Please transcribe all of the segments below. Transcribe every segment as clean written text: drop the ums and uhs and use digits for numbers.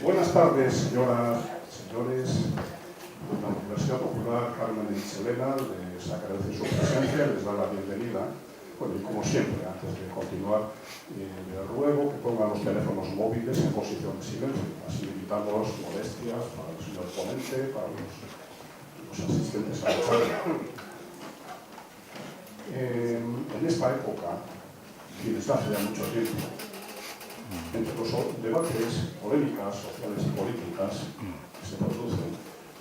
Buenas tardes, señoras y señores. La Universidad Popular Carmen de Michelena les agradece su presencia, les da la bienvenida. Bueno, y como siempre, antes de continuar, les ruego que pongan los teléfonos móviles en posición de silencio. Así evitamos molestias para el señor ponente, para los asistentes a la charla. En esta época, y desde hace ya mucho tiempo, entre los debates, polémicas sociales y políticas que se producen,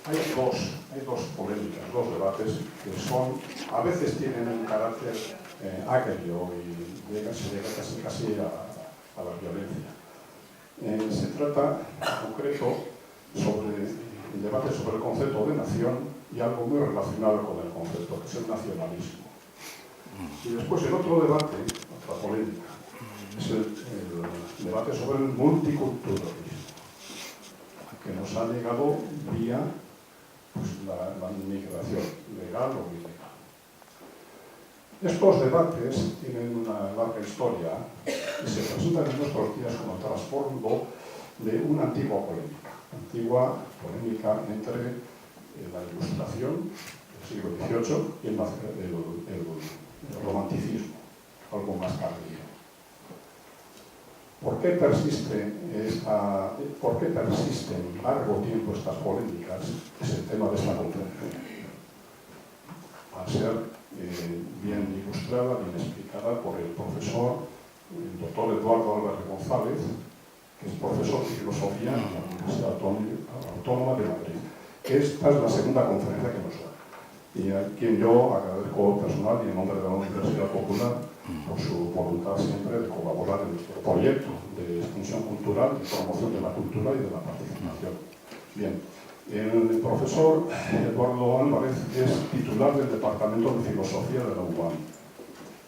hay dos polémicas, dos debates que a veces tienen un carácter agrio y se llega casi a la violencia. Se trata en concreto sobre el debate sobre el concepto de nación y algo muy relacionado con el concepto, que es el nacionalismo. Y después el otro debate, otra polémica, es el debate sobre el multiculturalismo, que nos ha llegado vía la inmigración legal o ilegal. Estos debates tienen una larga historia y se presentan en nuestros días como trasfondo de una antigua polémica entre la Ilustración del siglo XVIII y el romanticismo, algo más tardío. ¿Por qué persisten largo tiempo estas polémicas? Es el tema de esta conferencia. Al ser bien ilustrada, bien explicada por el profesor, el doctor Eduardo Álvarez González, que es profesor de filosofía en la Universidad Autónoma de Madrid. Esta es la segunda conferencia que nos da, y a quien yo agradezco personal y en nombre de la Universidad Popular por su voluntad siempre de colaborar en nuestro proyecto de extensión cultural, de promoción de la cultura y de la participación. Bien, el profesor Eduardo Álvarez es titular del Departamento de Filosofía de la UAM.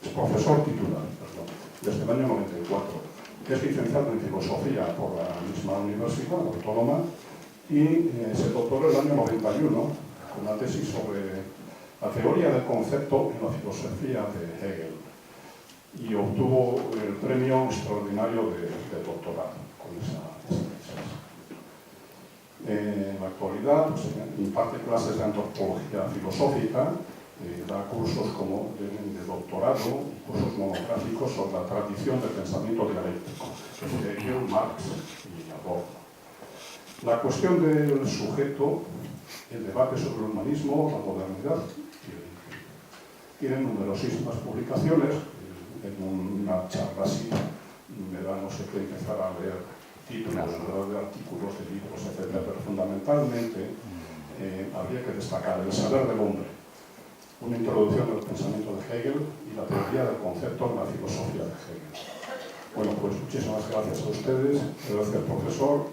Es profesor titular, desde el año 94. Es licenciado en Filosofía por la misma Universidad Autónoma y se doctoró en el año 91 con una tesis sobre la teoría del concepto en la filosofía de Hegel, y obtuvo el premio extraordinario de doctorado con esa tesis. En la actualidad imparte clases de antropología filosófica, da cursos de doctorado, cursos monográficos sobre la tradición del pensamiento dialéctico, de Hegel, Marx y Adorno. La cuestión del sujeto, el debate sobre el humanismo, la modernidad, tiene numerosísimas publicaciones. En una charla así me da no sé qué empezar a leer títulos de artículos, de libros, etc. Pero fundamentalmente habría que destacar El saber del hombre, una introducción al pensamiento de Hegel y la teoría del concepto en la filosofía de Hegel. Bueno, pues muchísimas gracias a ustedes, gracias profesor.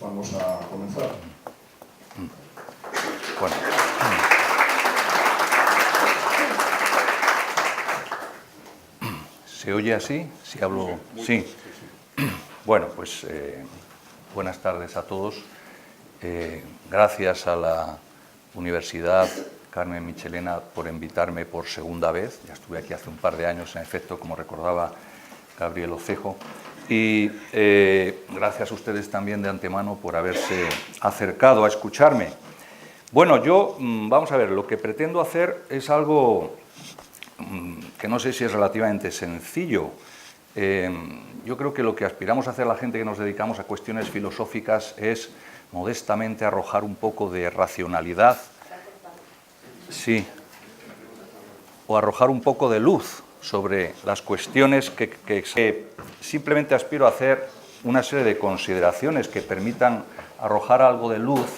Vamos a comenzar. Bueno. ¿Se oye así? ¿Si hablo? Sí. Bueno, pues buenas tardes a todos. Gracias a la Universidad Carmen Michelena por invitarme por segunda vez. Ya estuve aquí hace un par de años, en efecto, como recordaba Gabriel Ocejo. Y gracias a ustedes también de antemano por haberse acercado a escucharme. Bueno, vamos a ver, lo que pretendo hacer es algo que no sé si es relativamente sencillo. Yo creo que lo que aspiramos a hacer la gente que nos dedicamos a cuestiones filosóficas es modestamente arrojar un poco de racionalidad, sí, o arrojar un poco de luz sobre las cuestiones que simplemente aspiro a hacer una serie de consideraciones que permitan arrojar algo de luz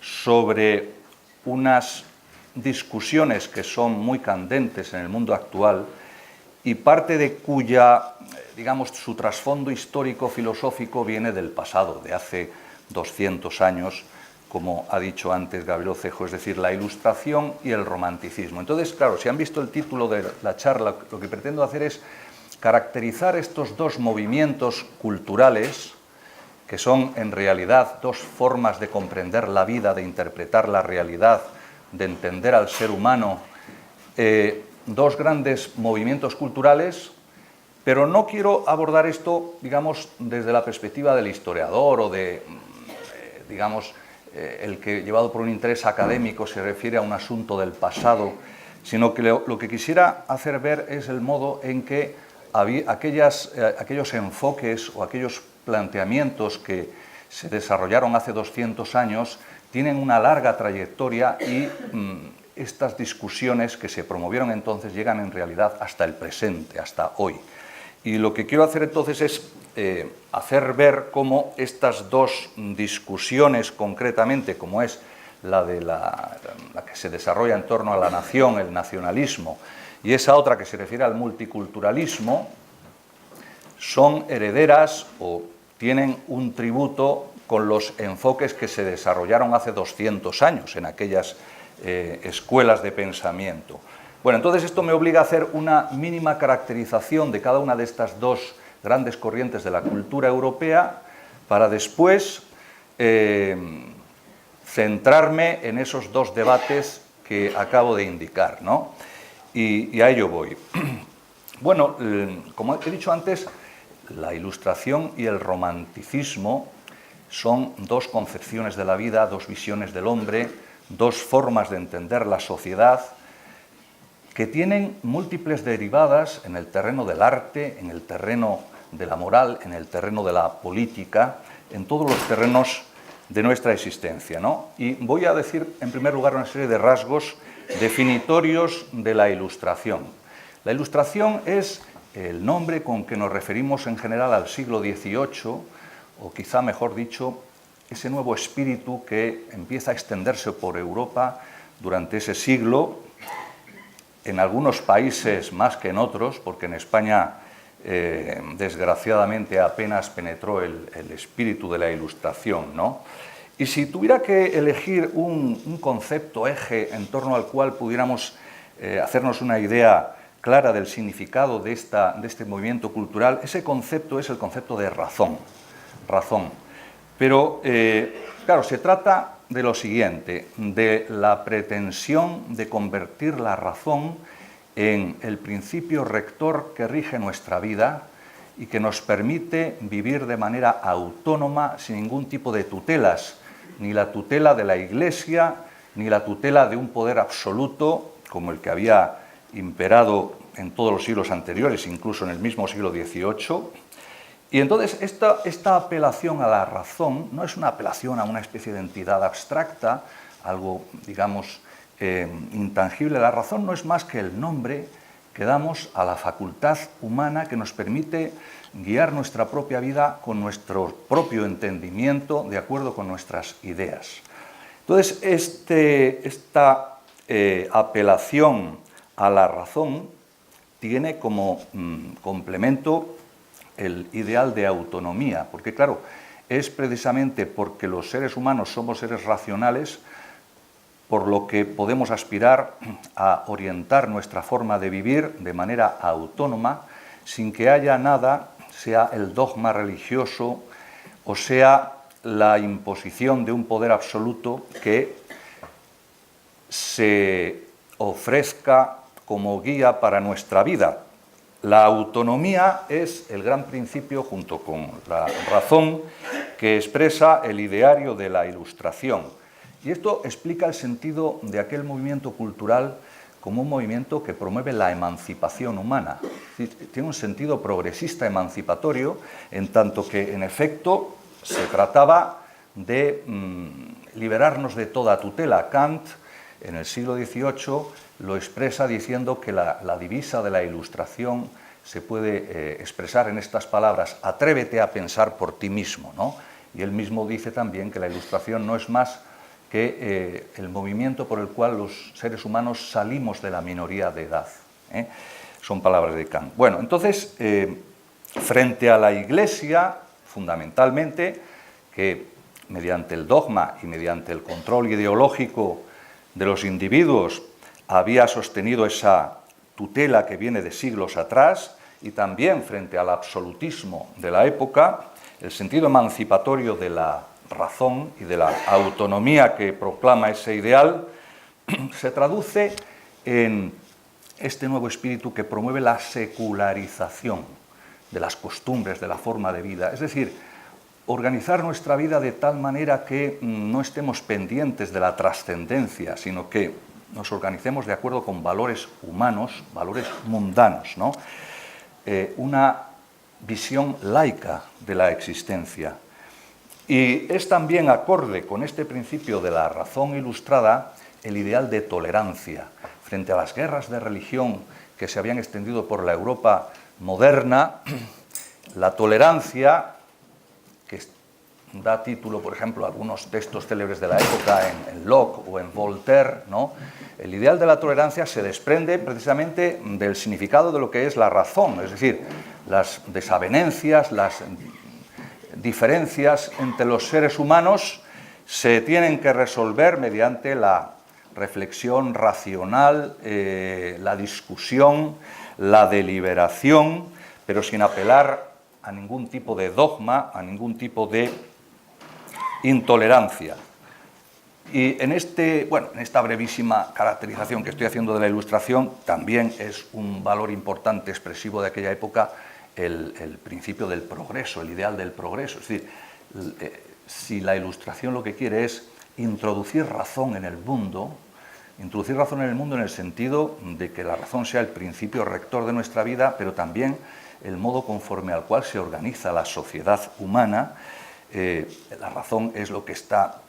sobre unas discusiones que son muy candentes en el mundo actual y parte de cuya, digamos, su trasfondo histórico filosófico viene del pasado, de hace 200 años, como ha dicho antes Gabriel Ocejo, es decir, la Ilustración y el romanticismo. Entonces, claro, si han visto el título de la charla, lo que pretendo hacer es caracterizar estos dos movimientos culturales, que son en realidad dos formas de comprender la vida, de interpretar la realidad, de entender al ser humano, dos grandes movimientos culturales Pero no quiero abordar esto, digamos, desde la perspectiva del historiador o de, digamos, el que, llevado por un interés académico, se refiere a un asunto del pasado, sino que lo que quisiera hacer ver es el modo en que aquellos enfoques o aquellos planteamientos que se desarrollaron hace 200 años tienen una larga trayectoria y estas discusiones que se promovieron entonces llegan en realidad hasta el presente, hasta hoy. Y lo que quiero hacer entonces es hacer ver cómo estas dos discusiones concretamente, como es la que se desarrolla en torno a la nación, el nacionalismo, y esa otra que se refiere al multiculturalismo, son herederas o tienen un tributo con los enfoques que se desarrollaron hace 200 años en aquellas escuelas de pensamiento. Bueno, entonces esto me obliga a hacer una mínima caracterización de cada una de estas dos grandes corrientes de la cultura europea para después centrarme en esos dos debates que acabo de indicar, ¿no? Y a ello voy. Bueno, como he dicho antes, la Ilustración y el Romanticismo son dos concepciones de la vida, dos visiones del hombre, dos formas de entender la sociedad que tienen múltiples derivadas en el terreno del arte, en el terreno de la moral, en el terreno de la política, en todos los terrenos de nuestra existencia, ¿no? Y voy a decir, en primer lugar, una serie de rasgos definitorios de la Ilustración. La Ilustración es el nombre con que nos referimos en general al siglo XVIII, o quizá mejor dicho, ese nuevo espíritu que empieza a extenderse por Europa durante ese siglo, en algunos países más que en otros, porque en España desgraciadamente apenas penetró el espíritu de la Ilustración, ¿no? Y si tuviera que elegir un concepto eje en torno al cual pudiéramos hacernos una idea clara del significado de este movimiento cultural, ese concepto es el concepto de razón. Pero, claro, se trata de lo siguiente, de la pretensión de convertir la razón en el principio rector que rige nuestra vida y que nos permite vivir de manera autónoma, sin ningún tipo de tutelas, ni la tutela de la Iglesia, ni la tutela de un poder absoluto, como el que había imperado en todos los siglos anteriores, incluso en el mismo siglo XVIII. Y entonces esta apelación a la razón no es una apelación a una especie de entidad abstracta, algo, digamos, intangible. La razón no es más que el nombre que damos a la facultad humana que nos permite guiar nuestra propia vida con nuestro propio entendimiento, de acuerdo con nuestras ideas. Entonces, esta apelación a la razón tiene como complemento el ideal de autonomía, porque claro, es precisamente porque los seres humanos somos seres racionales por lo que podemos aspirar a orientar nuestra forma de vivir de manera autónoma, sin que haya nada, sea el dogma religioso o sea la imposición de un poder absoluto que se ofrezca como guía para nuestra vida. La autonomía es el gran principio, junto con la razón, que expresa el ideario de la Ilustración. Y esto explica el sentido de aquel movimiento cultural como un movimiento que promueve la emancipación humana. Tiene un sentido progresista emancipatorio, en tanto que, en efecto, se trataba de liberarnos de toda tutela. Kant, en el siglo XVIII, lo expresa diciendo que la divisa de la Ilustración se puede expresar en estas palabras: atrévete a pensar por ti mismo, ¿no? Y él mismo dice también que la Ilustración no es más que el movimiento por el cual los seres humanos salimos de la minoría de edad. Son palabras de Kant. Bueno, entonces, frente a la Iglesia, fundamentalmente, que mediante el dogma y mediante el control ideológico de los individuos había sostenido esa tutela que viene de siglos atrás, y también frente al absolutismo de la época, el sentido emancipatorio de la razón y de la autonomía que proclama ese ideal se traduce en este nuevo espíritu que promueve la secularización. de las costumbres, de la forma de vida. Es decir, organizar nuestra vida de tal manera que no estemos pendientes de la trascendencia, sino que nos organicemos de acuerdo con valores humanos, valores mundanos, ¿no? Una visión laica de la existencia. Y es también acorde con este principio de la razón ilustrada el ideal de tolerancia. Frente a las guerras de religión que se habían extendido por la Europa moderna, la tolerancia, que da título, por ejemplo, a algunos textos célebres de la época en Locke o en Voltaire, ¿no? El ideal de la tolerancia se desprende precisamente del significado de lo que es la razón, es decir, las desavenencias, las diferencias entre los seres humanos se tienen que resolver mediante la reflexión racional, la discusión, la deliberación, pero sin apelar a ningún tipo de dogma, a ningún tipo de intolerancia. Y en esta brevísima caracterización que estoy haciendo de la Ilustración, también es un valor importante expresivo de aquella época el principio del progreso, el ideal del progreso. Es decir, si la Ilustración lo que quiere es introducir razón en el mundo en el sentido de que la razón sea el principio rector de nuestra vida, pero también el modo conforme al cual se organiza la sociedad humana. La razón es lo que está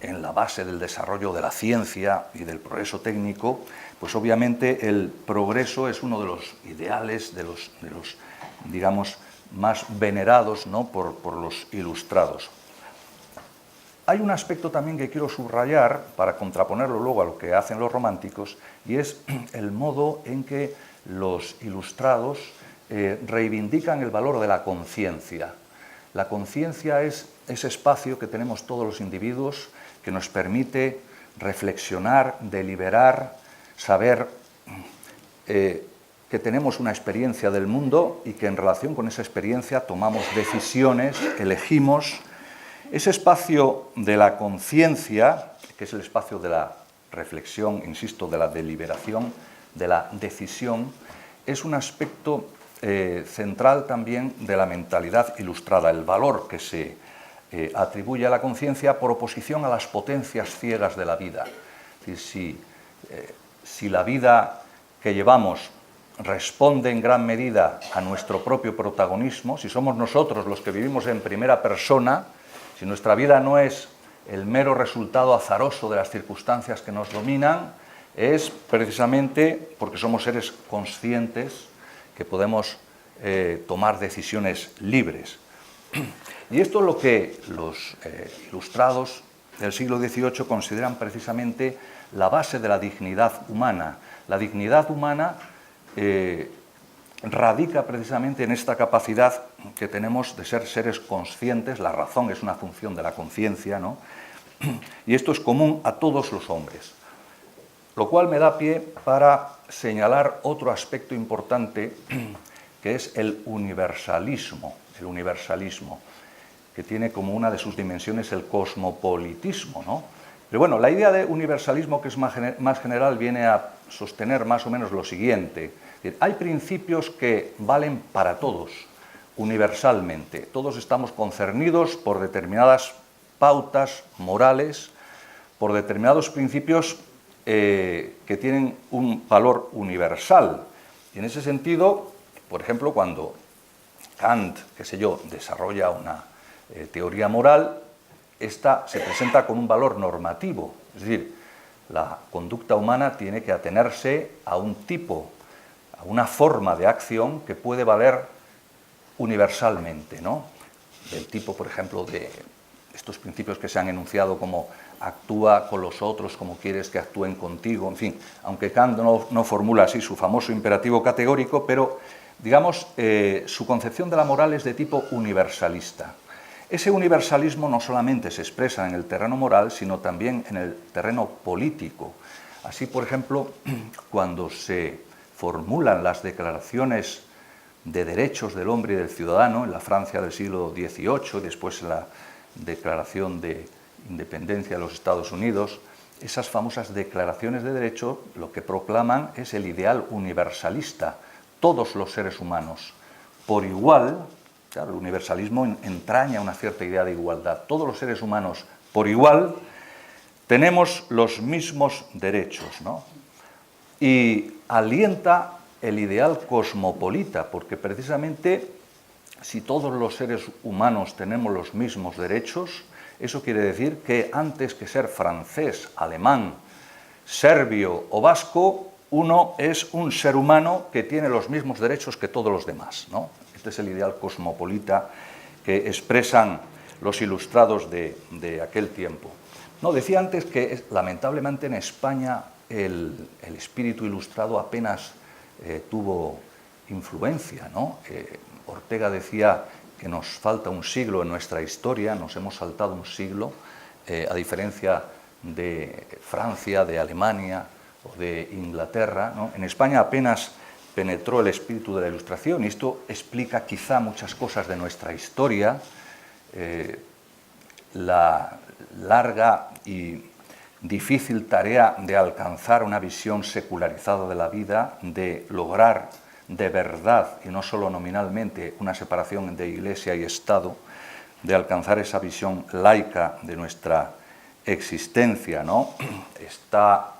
en la base del desarrollo de la ciencia y del progreso técnico, pues obviamente el progreso es uno de los ideales, de los digamos, más venerados, ¿no?, por los ilustrados. Hay un aspecto también que quiero subrayar para contraponerlo luego a lo que hacen los románticos, y es el modo en que los ilustrados reivindican el valor de la conciencia. La conciencia es ese espacio que tenemos todos los individuos que nos permite reflexionar, deliberar, saber que tenemos una experiencia del mundo y que en relación con esa experiencia tomamos decisiones, elegimos. Ese espacio de la conciencia, que es el espacio de la reflexión, insisto, de la deliberación, de la decisión, es un aspecto central también de la mentalidad ilustrada, el valor que se atribuye a la conciencia por oposición a las potencias ciegas de la vida. Es decir, si la vida que llevamos responde en gran medida a nuestro propio protagonismo, si somos nosotros los que vivimos en primera persona, si nuestra vida no es el mero resultado azaroso de las circunstancias que nos dominan, es precisamente porque somos seres conscientes que podemos tomar decisiones libres. Y esto es lo que los ilustrados del siglo XVIII consideran precisamente la base de la dignidad humana. La dignidad humana radica precisamente en esta capacidad que tenemos de ser seres conscientes. La razón es una función de la conciencia, ¿no? Y esto es común a todos los hombres. Lo cual me da pie para señalar otro aspecto importante, que es el universalismo, que tiene como una de sus dimensiones el cosmopolitismo, ¿no? Pero bueno, la idea de universalismo, que es más general, viene a sostener más o menos lo siguiente. Es decir, hay principios que valen para todos, universalmente. Todos estamos concernidos por determinadas pautas morales, por determinados principios que tienen un valor universal. Y en ese sentido, por ejemplo, cuando Kant, desarrolla una teoría moral, esta se presenta con un valor normativo, es decir, la conducta humana tiene que atenerse a un tipo, a una forma de acción que puede valer universalmente, ¿no? Del tipo, por ejemplo, de estos principios que se han enunciado como actúa con los otros como quieres que actúen contigo, en fin, aunque Kant no formula así su famoso imperativo categórico, pero, digamos, su concepción de la moral es de tipo universalista. Ese universalismo no solamente se expresa en el terreno moral, sino también en el terreno político. Así, por ejemplo, cuando se formulan las declaraciones de derechos del hombre y del ciudadano en la Francia del siglo XVIII, y después la Declaración de Independencia de los Estados Unidos, esas famosas declaraciones de derecho lo que proclaman es el ideal universalista. Todos los seres humanos por igual. Claro, el universalismo entraña una cierta idea de igualdad. Todos los seres humanos, por igual, tenemos los mismos derechos, ¿no? Y alienta el ideal cosmopolita, porque precisamente si todos los seres humanos tenemos los mismos derechos, eso quiere decir que antes que ser francés, alemán, serbio o vasco, uno es un ser humano que tiene los mismos derechos que todos los demás, ¿no? Este es el ideal cosmopolita que expresan los ilustrados de aquel tiempo. No, decía antes que lamentablemente en España el espíritu ilustrado apenas tuvo influencia, ¿no? Ortega decía que nos falta un siglo en nuestra historia, nos hemos saltado un siglo, a diferencia de Francia, de Alemania o de Inglaterra, ¿no? En España apenas penetró el espíritu de la Ilustración y esto explica quizá muchas cosas de nuestra historia, la larga y difícil tarea de alcanzar una visión secularizada de la vida, de lograr de verdad y no solo nominalmente una separación de Iglesia y Estado, de alcanzar esa visión laica de nuestra existencia, ¿no? Está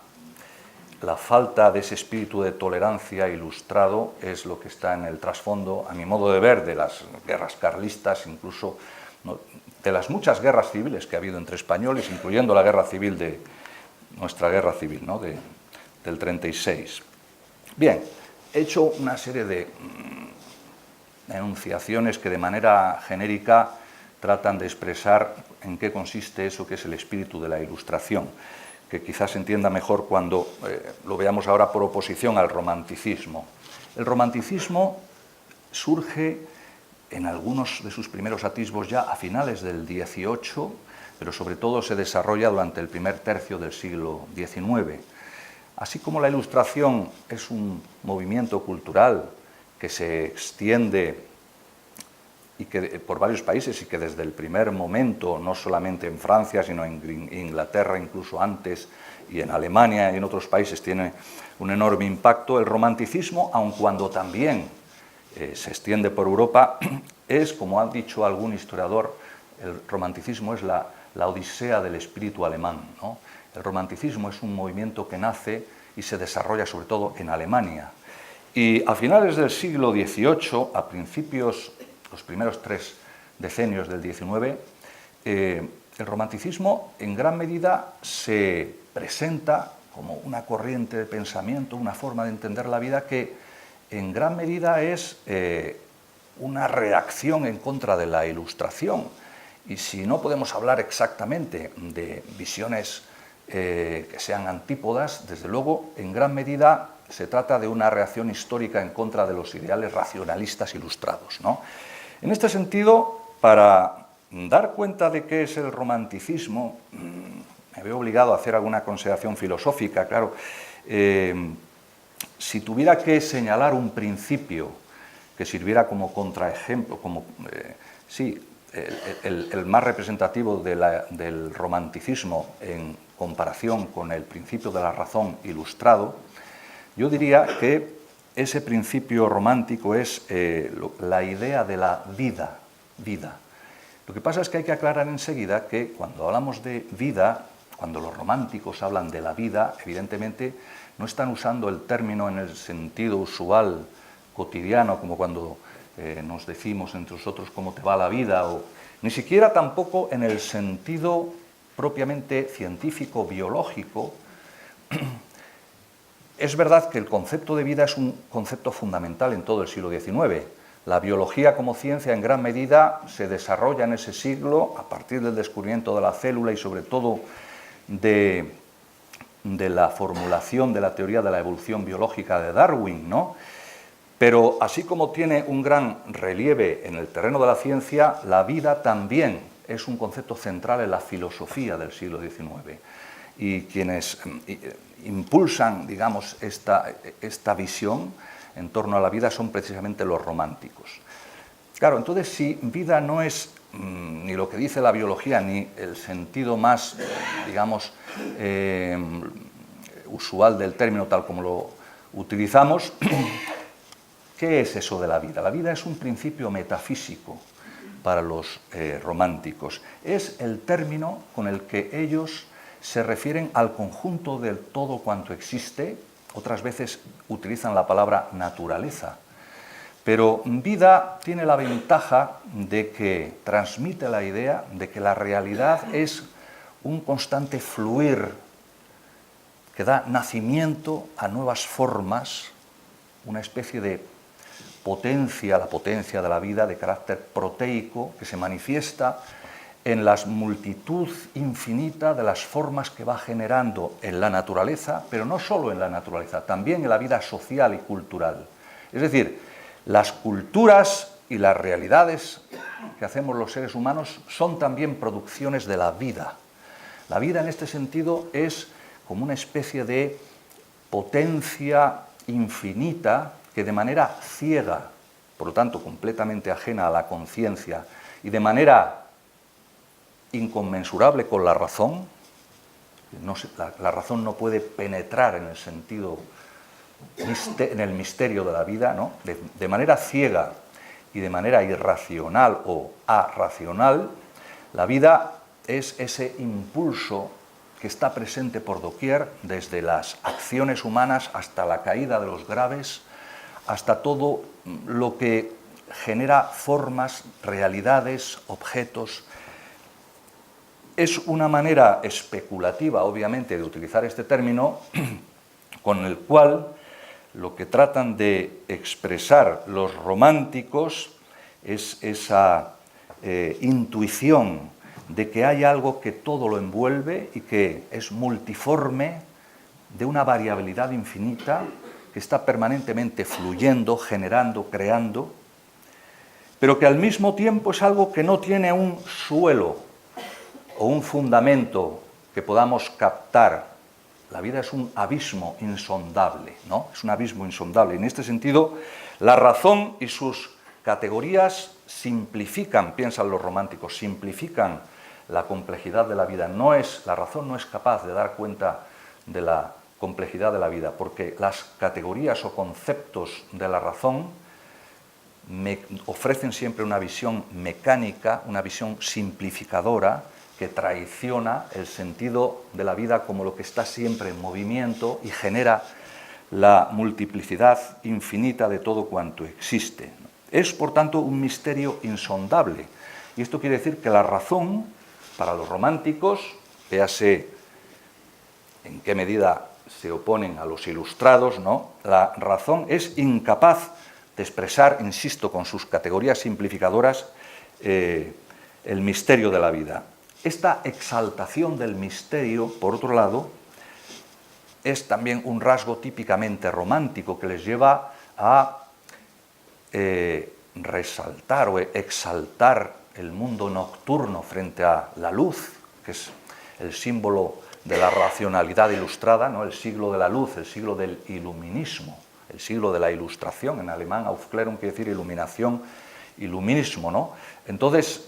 la falta de ese espíritu de tolerancia ilustrado es lo que está en el trasfondo, a mi modo de ver, de las guerras carlistas, incluso, ¿no?, de las muchas guerras civiles que ha habido entre españoles, incluyendo la guerra civil de nuestra guerra civil, ¿no?, del 36. Bien, he hecho una serie de enunciaciones que de manera genérica tratan de expresar en qué consiste eso que es el espíritu de la Ilustración, que quizás se entienda mejor cuando lo veamos ahora por oposición al romanticismo. El romanticismo surge en algunos de sus primeros atisbos ya a finales del XVIII, pero sobre todo se desarrolla durante el primer tercio del siglo XIX. Así como la Ilustración es un movimiento cultural que se extiende y que, por varios países y que desde el primer momento, no solamente en Francia, sino en Inglaterra, incluso antes, y en Alemania y en otros países tiene un enorme impacto, el romanticismo, aun cuando también se extiende por Europa, es, como ha dicho algún historiador, el romanticismo es la odisea del espíritu alemán, ¿no? El romanticismo es un movimiento que nace y se desarrolla sobre todo en Alemania. Y a finales del siglo XVIII, a principios, los primeros 3 decenios del XIX, el romanticismo en gran medida se presenta como una corriente de pensamiento, una forma de entender la vida que en gran medida es una reacción en contra de la Ilustración. Y si no podemos hablar exactamente de visiones que sean antípodas, desde luego, en gran medida se trata de una reacción histórica en contra de los ideales racionalistas ilustrados, ¿no? En este sentido, para dar cuenta de qué es el romanticismo, me veo obligado a hacer alguna consideración filosófica, claro. Si tuviera que señalar un principio que sirviera como contraejemplo, como el más representativo del romanticismo en comparación con el principio de la razón ilustrado, yo diría que ese principio romántico es la idea de la vida. Lo que pasa es que hay que aclarar enseguida que cuando hablamos de vida, cuando los románticos hablan de la vida, evidentemente no están usando el término en el sentido usual, cotidiano, como cuando nos decimos entre nosotros cómo te va la vida, o ni siquiera tampoco en el sentido propiamente científico, biológico. Es verdad que el concepto de vida es un concepto fundamental en todo el siglo XIX. La biología como ciencia en gran medida se desarrolla en ese siglo a partir del descubrimiento de la célula y sobre todo de la formulación de la teoría de la evolución biológica de Darwin, ¿no? Pero así como tiene un gran relieve en el terreno de la ciencia, la vida también es un concepto central en la filosofía del siglo XIX. Y quienes impulsan, digamos, esta visión en torno a la vida son precisamente los románticos. Claro, entonces si vida no es ni lo que dice la biología, ni el sentido más, digamos, usual del término tal como lo utilizamos, ¿Qué es eso de la vida? La vida es un principio metafísico para los románticos. Es el término con el que ellos se refieren al conjunto de todo cuanto existe. Otras veces utilizan la palabra naturaleza. Pero vida tiene la ventaja de que transmite la idea de que la realidad es un constante fluir que da nacimiento a nuevas formas, una especie de potencia, la potencia de la vida de carácter proteico que se manifiesta en la multitud infinita de las formas que va generando en la naturaleza, pero no solo en la naturaleza, también en la vida social y cultural. Es decir, las culturas y las realidades que hacemos los seres humanos son también producciones de la vida. La vida en este sentido es como una especie de potencia infinita que de manera ciega, por lo tanto completamente ajena a la conciencia y de manera inconmensurable con la razón, la razón no puede penetrar en el sentido, en el misterio de la vida, ¿no? De manera ciega y de manera irracional o arracional, la vida es ese impulso que está presente por doquier, desde las acciones humanas hasta la caída de los graves, hasta todo lo que genera formas, realidades, objetos. Es una manera especulativa, obviamente, de utilizar este término, con el cual lo que tratan de expresar los románticos es esa intuición de que hay algo que todo lo envuelve y que es multiforme, de una variabilidad infinita, que está permanentemente fluyendo, generando, creando, pero que al mismo tiempo es algo que no tiene un suelo o un fundamento que podamos captar. La vida es un abismo insondable, ¿no? Es un abismo insondable. En este sentido, la razón y sus categorías simplifican, piensan los románticos, simplifican la complejidad de la vida. La razón no es capaz de dar cuenta de la complejidad de la vida, porque las categorías o conceptos de la razón ofrecen siempre una visión mecánica, una visión simplificadora, que traiciona el sentido de la vida como lo que está siempre en movimiento y genera la multiplicidad infinita de todo cuanto existe. Es, por tanto, un misterio insondable. Y esto quiere decir que la razón, para los románticos, véase en qué medida se oponen a los ilustrados, ¿no? La razón es incapaz de expresar, insisto, con sus categorías simplificadoras, el misterio de la vida. Esta exaltación del misterio, por otro lado, es también un rasgo típicamente romántico que les lleva a resaltar o exaltar el mundo nocturno frente a la luz, que es el símbolo de la racionalidad ilustrada, ¿no? El siglo de la luz, el siglo del iluminismo, el siglo de la ilustración. En alemán, Aufklärung quiere decir iluminación, iluminismo, ¿no? Entonces,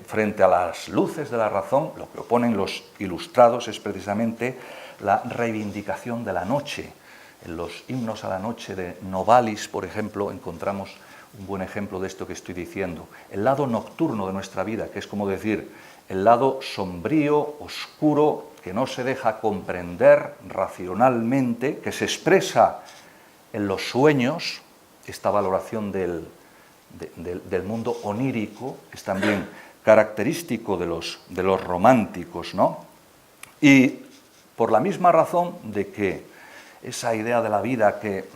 frente a las luces de la razón, lo que oponen los ilustrados es precisamente la reivindicación de la noche. En los himnos a la noche de Novalis, por ejemplo, encontramos un buen ejemplo de esto que estoy diciendo. El lado nocturno de nuestra vida, que es como decir, el lado sombrío, oscuro, que no se deja comprender racionalmente, que se expresa en los sueños, esta valoración del mundo onírico, es también característico de los románticos, ¿no? Y por la misma razón de que esa idea de la vida que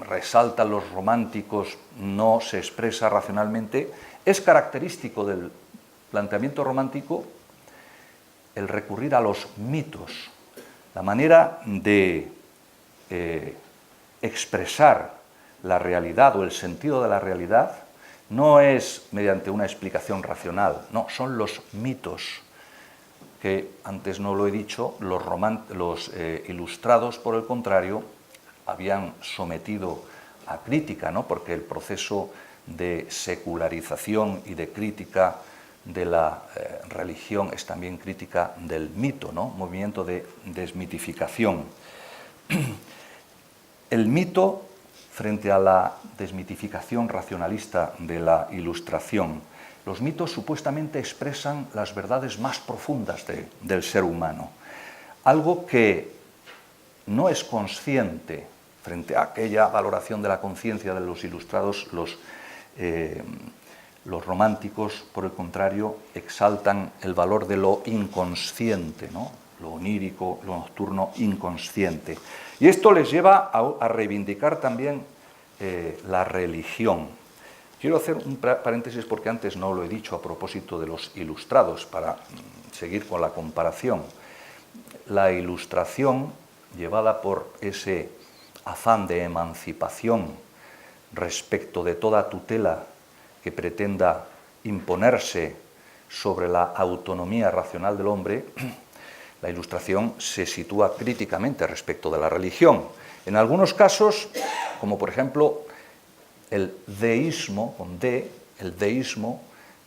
resaltan los románticos no se expresa racionalmente, es característico del planteamiento romántico el recurrir a los mitos, la manera de expresar la realidad o el sentido de la realidad no es mediante una explicación racional, no, son los mitos que, antes no lo he dicho, los ilustrados, por el contrario, habían sometido a crítica, ¿no? Porque el proceso de secularización y de crítica de la religión es también crítica del mito, ¿no? Movimiento de desmitificación. El mito frente a la desmitificación racionalista de la Ilustración. Los mitos supuestamente expresan las verdades más profundas del ser humano, algo que no es consciente frente a aquella valoración de la conciencia de los ilustrados. Los románticos, por el contrario, exaltan el valor de lo inconsciente, ¿no? Lo onírico, lo nocturno, inconsciente. Y esto les lleva a reivindicar también la religión. Quiero hacer un paréntesis porque antes no lo he dicho a propósito de los ilustrados, para seguir con la comparación. La Ilustración, llevada por ese afán de emancipación respecto de toda tutela que pretenda imponerse sobre la autonomía racional del hombre, la Ilustración se sitúa críticamente respecto de la religión. En algunos casos, como por ejemplo el deísmo, con D, el deísmo,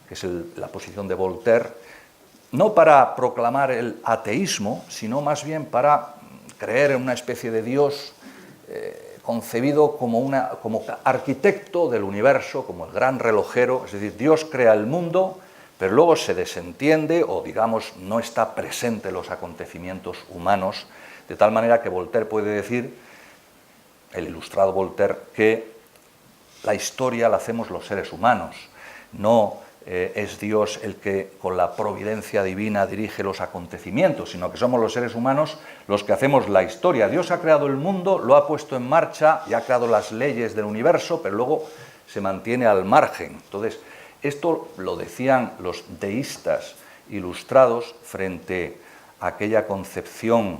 que es la posición de Voltaire, no para proclamar el ateísmo, sino más bien para creer en una especie de Dios concebido como arquitecto del universo, como el gran relojero. Es decir, Dios crea el mundo, pero luego se desentiende o, digamos, no está presente en los acontecimientos humanos, de tal manera que Voltaire puede decir, el ilustrado Voltaire, que la historia la hacemos los seres humanos, no es Dios el que con la providencia divina dirige los acontecimientos, sino que somos los seres humanos los que hacemos la historia. Dios ha creado el mundo, lo ha puesto en marcha y ha creado las leyes del universo, pero luego se mantiene al margen. Entonces, esto lo decían los deístas ilustrados frente a aquella concepción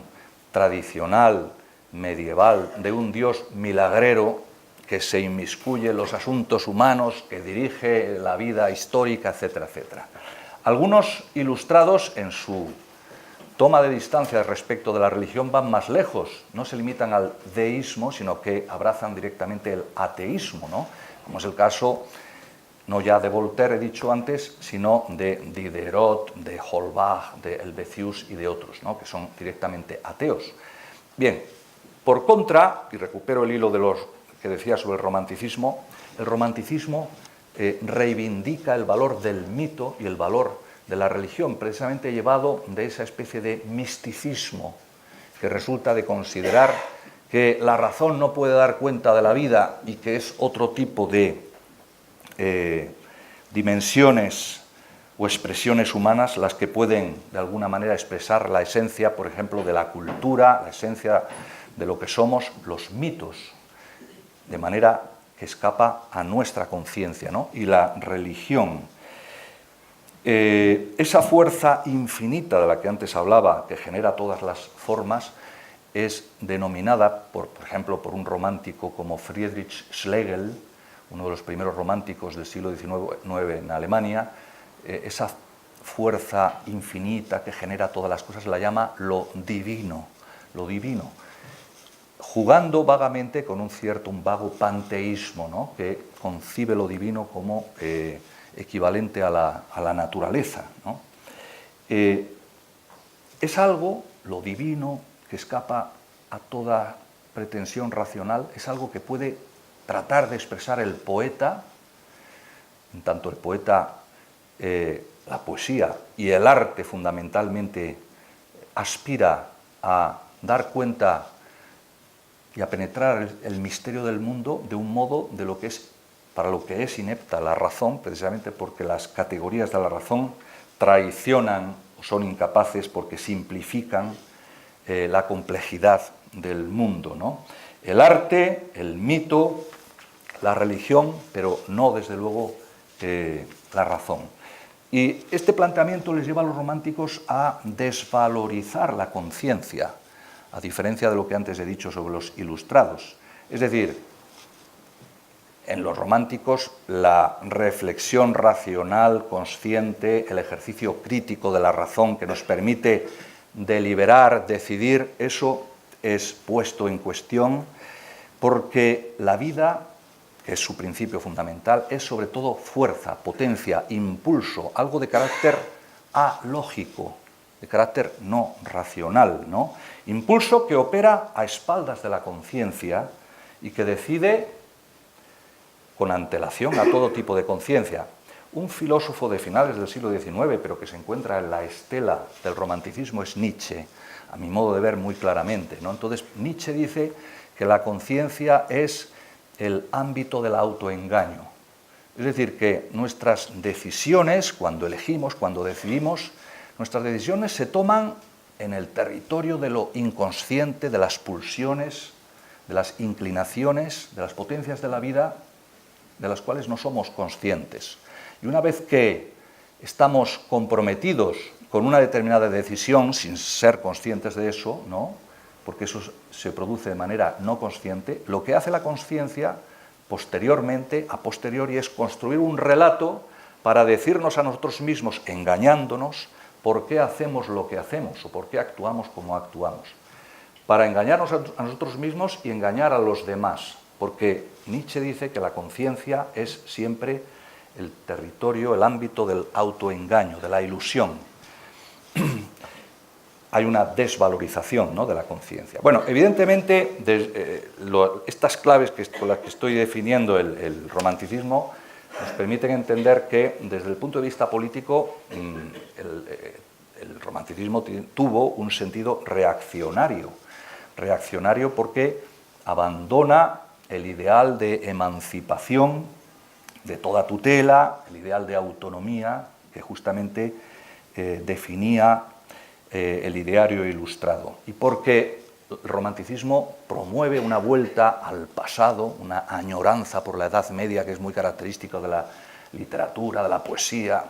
tradicional, medieval, de un Dios milagrero que se inmiscuye en los asuntos humanos, que dirige la vida histórica, etcétera, etcétera. Algunos ilustrados, en su toma de distancia respecto de la religión, van más lejos. No se limitan al deísmo, sino que abrazan directamente el ateísmo, ¿no? Como es el caso, no ya de Voltaire, he dicho antes, sino de Diderot, de Holbach, de Helvetius y de otros, ¿no? Que son directamente ateos. Bien, por contra, y recupero el hilo de los que decía sobre el romanticismo reivindica el valor del mito y el valor de la religión, precisamente llevado de esa especie de misticismo que resulta de considerar que la razón no puede dar cuenta de la vida y que es otro tipo de dimensiones o expresiones humanas las que pueden de alguna manera expresar la esencia, por ejemplo, de la cultura, la esencia de lo que somos, los mitos, de manera que escapa a nuestra conciencia, ¿no? Y la religión, esa fuerza infinita de la que antes hablaba, que genera todas las formas, es denominada, por ejemplo, por un romántico como Friedrich Schlegel, uno de los primeros románticos del siglo XIX en Alemania. Esa fuerza infinita que genera todas las cosas la llama lo divino, jugando vagamente con un vago panteísmo, ¿no? Que concibe lo divino como equivalente a la naturaleza, ¿no? Es algo, lo divino, que escapa a toda pretensión racional, es algo que puede tratar de expresar el poeta, en tanto el poeta, la poesía y el arte fundamentalmente aspira a dar cuenta y a penetrar el misterio del mundo de un modo de lo que es, para lo que es inepta la razón, precisamente porque las categorías de la razón traicionan o son incapaces porque simplifican la complejidad del mundo, ¿no? El arte, el mito, la religión, pero no desde luego la razón. Y este planteamiento les lleva a los románticos a desvalorizar la conciencia, a diferencia de lo que antes he dicho sobre los ilustrados. Es decir, en los románticos la reflexión racional, consciente, el ejercicio crítico de la razón que nos permite deliberar, decidir, eso es puesto en cuestión porque la vida, que es su principio fundamental, es sobre todo fuerza, potencia, impulso, algo de carácter alógico, de carácter no racional, ¿no? Impulso que opera a espaldas de la conciencia y que decide con antelación a todo tipo de conciencia. Un filósofo de finales del siglo XIX, pero que se encuentra en la estela del romanticismo, es Nietzsche, a mi modo de ver muy claramente, ¿no? Entonces, Nietzsche dice que la conciencia es el ámbito del autoengaño. Es decir, que nuestras decisiones, cuando elegimos, cuando decidimos, nuestras decisiones se toman en el territorio de lo inconsciente, de las pulsiones, de las inclinaciones, de las potencias de la vida, de las cuales no somos conscientes. Y una vez que estamos comprometidos con una determinada decisión, sin ser conscientes de eso, ¿no?, porque eso se produce de manera no consciente, lo que hace la conciencia posteriormente, a posteriori, es construir un relato para decirnos a nosotros mismos, engañándonos, por qué hacemos lo que hacemos o por qué actuamos como actuamos. Para engañarnos a nosotros mismos y engañar a los demás, porque Nietzsche dice que la conciencia es siempre el territorio, el ámbito del autoengaño, de la ilusión. Hay una desvalorización, ¿no?, de la conciencia. Bueno, evidentemente, estas claves con las que estoy definiendo el romanticismo nos permiten entender que, desde el punto de vista político, el romanticismo tuvo un sentido reaccionario. Reaccionario porque abandona el ideal de emancipación, de toda tutela, el ideal de autonomía que justamente definía el ideario ilustrado, y porque el romanticismo promueve una vuelta al pasado, una añoranza por la Edad Media que es muy característica de la literatura, de la poesía,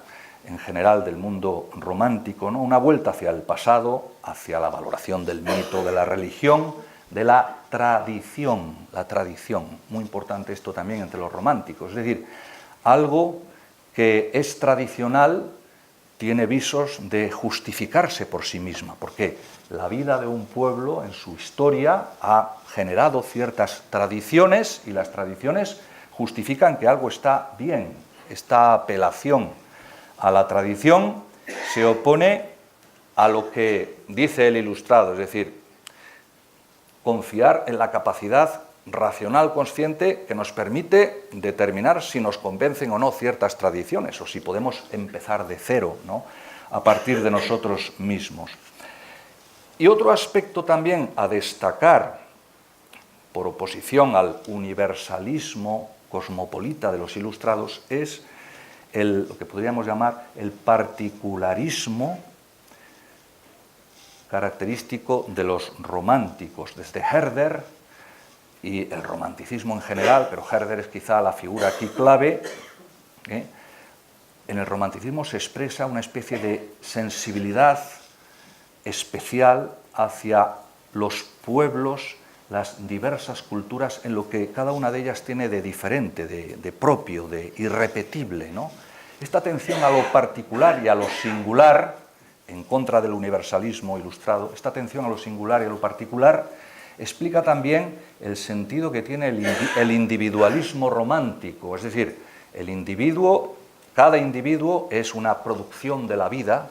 en general del mundo romántico, ¿no?, una vuelta hacia el pasado, hacia la valoración del mito, de la religión, de la tradición, muy importante esto también entre los románticos, es decir, algo que es tradicional tiene visos de justificarse por sí misma, porque la vida de un pueblo en su historia ha generado ciertas tradiciones y las tradiciones justifican que algo está bien. Esta apelación a la tradición se opone a lo que dice el ilustrado, es decir, confiar en la capacidad racional consciente que nos permite determinar si nos convencen o no ciertas tradiciones o si podemos empezar de cero, ¿no?, a partir de nosotros mismos. Y otro aspecto también a destacar, por oposición al universalismo cosmopolita de los ilustrados, es lo que podríamos llamar el particularismo característico de los románticos, desde Herder y el romanticismo en general, pero Herder es quizá la figura aquí clave. En el romanticismo se expresa una especie de sensibilidad especial hacia los pueblos, las diversas culturas, en lo que cada una de ellas tiene de diferente, de propio, de irrepetible, ¿no? Esta atención a lo particular y a lo singular, en contra del universalismo ilustrado, esta atención a lo singular y a lo particular explica también el sentido que tiene el individualismo romántico, es decir, cada individuo es una producción de la vida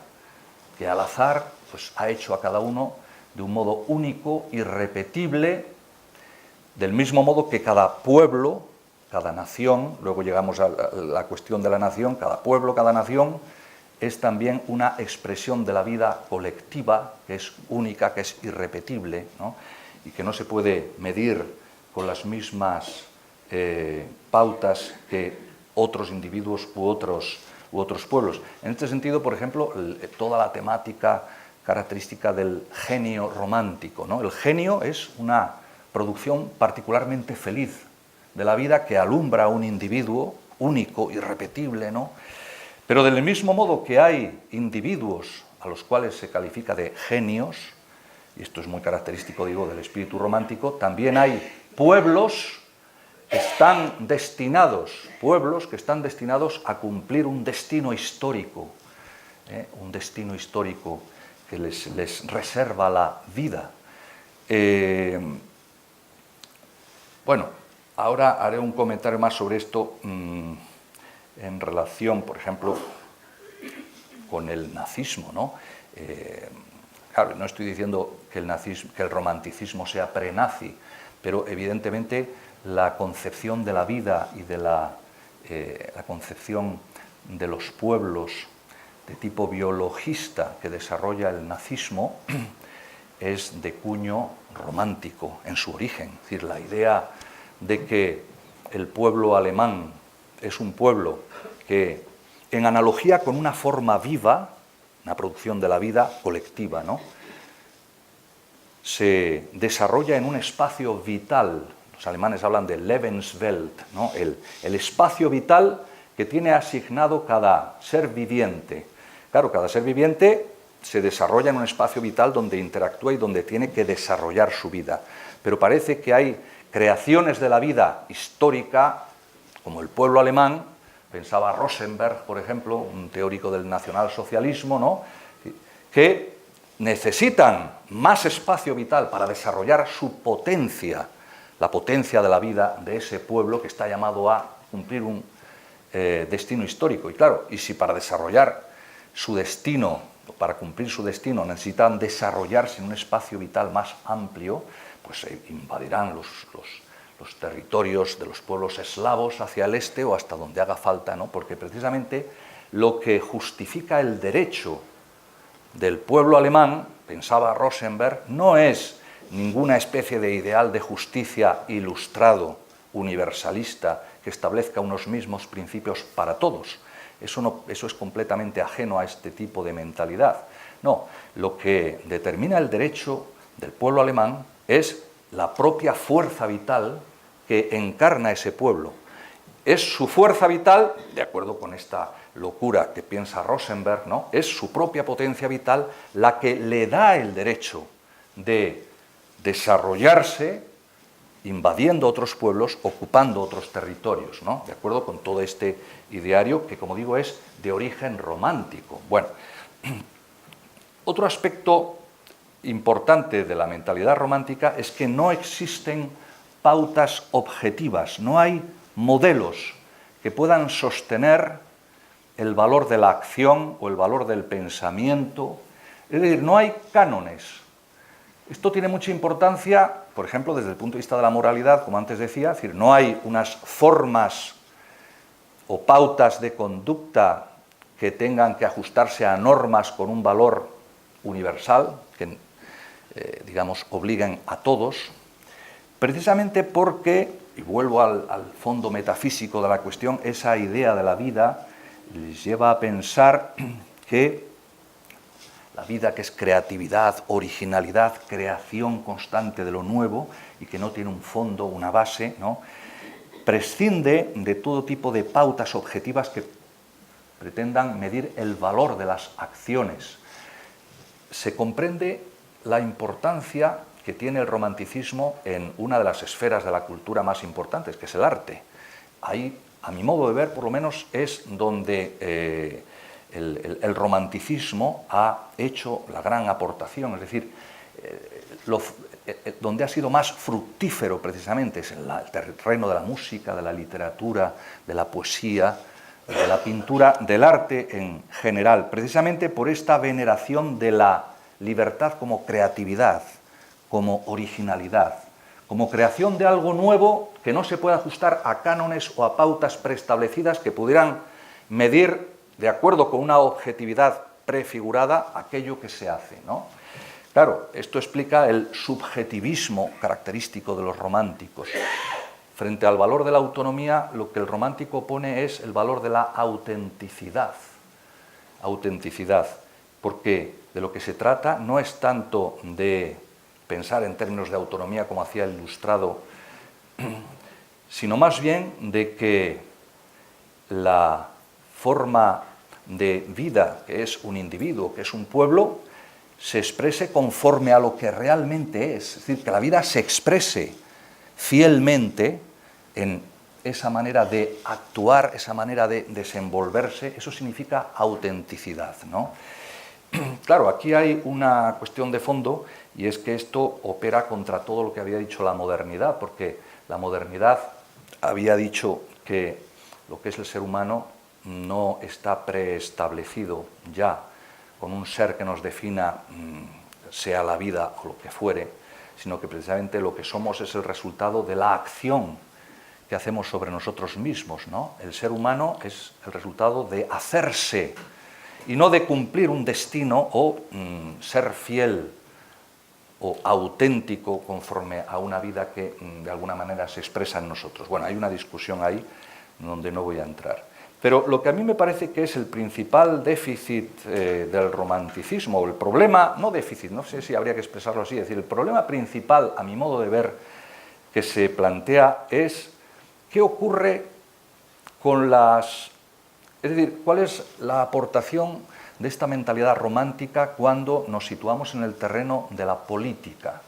que al azar pues, ha hecho a cada uno de un modo único, irrepetible, del mismo modo que cada pueblo, cada nación, luego llegamos a la cuestión de la nación, cada pueblo, cada nación, es también una expresión de la vida colectiva, que es única, que es irrepetible, ¿no?, y que no se puede medir con las mismas pautas que otros individuos u otros pueblos. En este sentido, por ejemplo, toda la temática característica del genio romántico, ¿no? El genio es una producción particularmente feliz de la vida que alumbra a un individuo único, irrepetible, ¿no? Pero del mismo modo que hay individuos a los cuales se califica de genios, y esto es muy característico, digo, del espíritu romántico, también hay pueblos que están destinados a cumplir un destino histórico que les reserva la vida. Bueno, ahora haré un comentario más sobre esto en relación, por ejemplo, con el nazismo, ¿no? Claro, no estoy diciendo que el romanticismo sea prenazi, pero evidentemente la concepción de la vida y de la concepción de los pueblos de tipo biologista que desarrolla el nazismo es de cuño romántico en su origen. Es decir, la idea de que el pueblo alemán es un pueblo que, en analogía con una forma viva, una producción de la vida colectiva, ¿no?, se desarrolla en un espacio vital. Los alemanes hablan de Lebenswelt, ¿no?, el espacio vital que tiene asignado cada ser viviente. Claro, cada ser viviente se desarrolla en un espacio vital donde interactúa y donde tiene que desarrollar su vida. Pero parece que hay creaciones de la vida histórica, como el pueblo alemán, pensaba Rosenberg, por ejemplo, un teórico del nacionalsocialismo, ¿no?, que necesitan más espacio vital para desarrollar su potencia, la potencia de la vida de ese pueblo que está llamado a cumplir un destino histórico. Y claro, y si para desarrollar su destino, para cumplir su destino, necesitan desarrollarse en un espacio vital más amplio, pues se invadirán los territorios de los pueblos eslavos hacia el este o hasta donde haga falta, ¿no? Porque precisamente lo que justifica el derecho del pueblo alemán, pensaba Rosenberg, no es ninguna especie de ideal de justicia ilustrado, universalista, que establezca unos mismos principios para todos. Eso es completamente ajeno a este tipo de mentalidad. No, lo que determina el derecho del pueblo alemán es la propia fuerza vital que encarna ese pueblo. Es su fuerza vital, de acuerdo con esta locura que piensa Rosenberg, ¿no?, es su propia potencia vital la que le da el derecho de desarrollarse invadiendo otros pueblos, ocupando otros territorios, ¿no?, de acuerdo con todo este ideario que, como digo, es de origen romántico. Bueno, otro aspecto importante de la mentalidad romántica es que no existen pautas objetivas, no hay modelos que puedan sostener el valor de la acción o el valor del pensamiento. Es decir, no hay cánones. Esto tiene mucha importancia, por ejemplo, desde el punto de vista de la moralidad, como antes decía, es decir, no hay unas formas o pautas de conducta que tengan que ajustarse a normas con un valor universal, que, digamos, obliguen a todos, precisamente porque, y vuelvo al fondo metafísico de la cuestión, esa idea de la vida les lleva a pensar que la vida, que es creatividad, originalidad, creación constante de lo nuevo y que no tiene un fondo, una base, ¿no?, prescinde de todo tipo de pautas objetivas que pretendan medir el valor de las acciones. Se comprende la importancia que tiene el romanticismo en una de las esferas de la cultura más importantes, que es el arte. Ahí, a mi modo de ver, por lo menos, es donde el romanticismo ha hecho la gran aportación, es decir, donde ha sido más fructífero precisamente es el terreno de la música, de la literatura, de la poesía, de la pintura, del arte en general, precisamente por esta veneración de la libertad como creatividad, como originalidad, como creación de algo nuevo que no se puede ajustar a cánones o a pautas preestablecidas que pudieran medir, de acuerdo con una objetividad prefigurada, aquello que se hace, ¿no? Claro, esto explica el subjetivismo característico de los románticos. Frente al valor de la autonomía, lo que el romántico pone es el valor de la autenticidad. Autenticidad, porque de lo que se trata no es tanto de pensar en términos de autonomía como hacía el Ilustrado, sino más bien de que la forma de vida que es un individuo, que es un pueblo, se exprese conforme a lo que realmente es decir, que la vida se exprese fielmente en esa manera de actuar, esa manera de desenvolverse. Eso significa autenticidad, ¿no? Claro, aquí hay una cuestión de fondo, y es que esto opera contra todo lo que había dicho la modernidad, porque la modernidad había dicho que lo que es el ser humano no está preestablecido ya con un ser que nos defina, sea la vida o lo que fuere, sino que precisamente lo que somos es el resultado de la acción que hacemos sobre nosotros mismos, ¿no? El ser humano es el resultado de hacerse y no de cumplir un destino o ser fiel o auténtico conforme a una vida que de alguna manera se expresa en nosotros. Bueno, hay una discusión ahí donde no voy a entrar. Pero lo que a mí me parece que es el principal déficit del romanticismo, o el problema, no déficit, no sé si habría que expresarlo así, es decir, el problema principal, a mi modo de ver, que se plantea es qué ocurre con las... Es decir, cuál es la aportación de esta mentalidad romántica cuando nos situamos en el terreno de la política.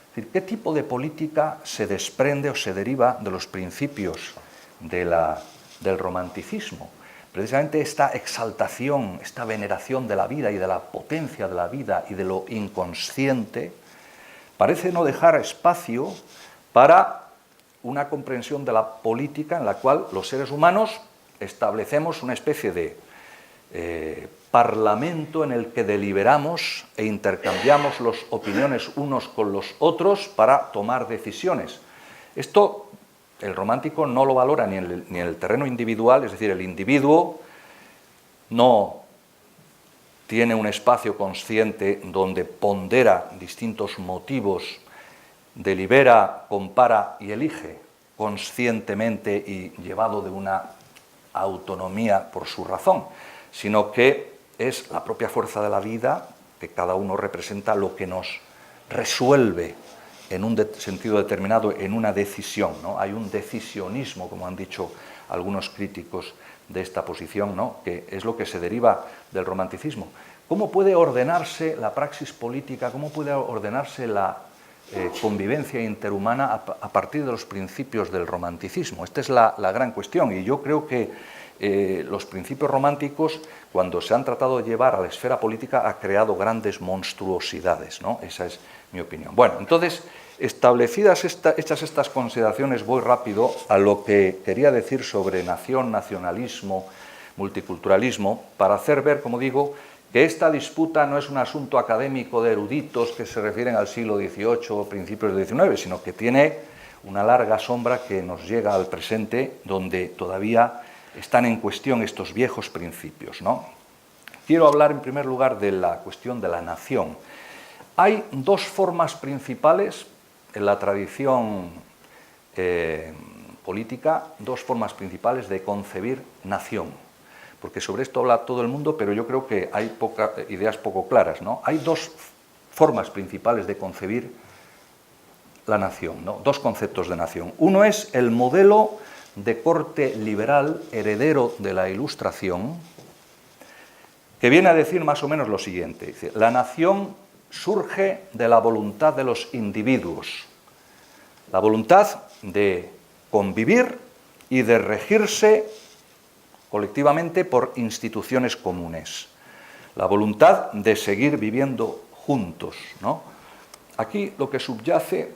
Es decir, ¿qué tipo de política se desprende o se deriva de los principios del romanticismo? Precisamente esta exaltación, esta veneración de la vida y de la potencia de la vida y de lo inconsciente parece no dejar espacio para una comprensión de la política en la cual los seres humanos establecemos una especie de parlamento en el que deliberamos e intercambiamos las opiniones unos con los otros para tomar decisiones. Esto el romántico no lo valora ni en el terreno individual, es decir, el individuo no tiene un espacio consciente donde pondera distintos motivos, delibera, compara y elige conscientemente y llevado de una autonomía por su razón, sino que es la propia fuerza de la vida, que cada uno representa lo que nos resuelve en un sentido determinado, en una decisión, ¿no? Hay un decisionismo, como han dicho algunos críticos de esta posición, ¿no? Que es lo que se deriva del romanticismo. ¿Cómo puede ordenarse la praxis política, cómo puede ordenarse la convivencia interhumana a partir de los principios del romanticismo? Esta es la gran cuestión, y yo creo que los principios románticos, cuando se han tratado de llevar a la esfera política, ha creado grandes monstruosidades, ¿no? Esa es mi opinión. Bueno, entonces, establecidas hechas estas consideraciones, voy rápido a lo que quería decir sobre nación, nacionalismo, multiculturalismo, para hacer ver, como digo, que esta disputa no es un asunto académico de eruditos que se refieren al siglo XVIII o principios del XIX, sino que tiene una larga sombra que nos llega al presente, donde todavía están en cuestión estos viejos principios, ¿no? Quiero hablar en primer lugar de la cuestión de la nación. Hay dos formas principales en la tradición política, dos formas principales de concebir nación, porque sobre esto habla todo el mundo, pero yo creo que hay ideas poco claras, ¿no? Hay dos formas principales de concebir la nación, ¿no? Dos conceptos de nación. Uno es el modelo de corte liberal, heredero de la Ilustración, que viene a decir más o menos lo siguiente. Dice, la nación surge de la voluntad de los individuos, la voluntad de convivir y de regirse colectivamente por instituciones comunes, la voluntad de seguir viviendo juntos, ¿no? Aquí lo que subyace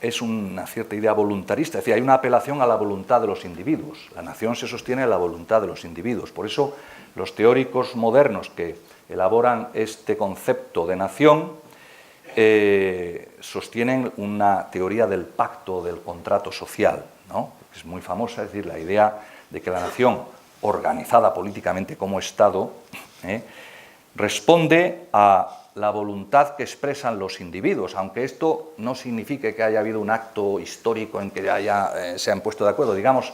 es una cierta idea voluntarista, es decir, hay una apelación a la voluntad de los individuos. La nación se sostiene en la voluntad de los individuos. Por eso los teóricos modernos que elaboran este concepto de nación sostienen una teoría del pacto, del contrato social, ¿no? Es muy famosa, es decir, la idea de que la nación, organizada políticamente como Estado, responde a la voluntad que expresan los individuos, aunque esto no signifique que haya habido un acto histórico en que se han puesto de acuerdo. Digamos,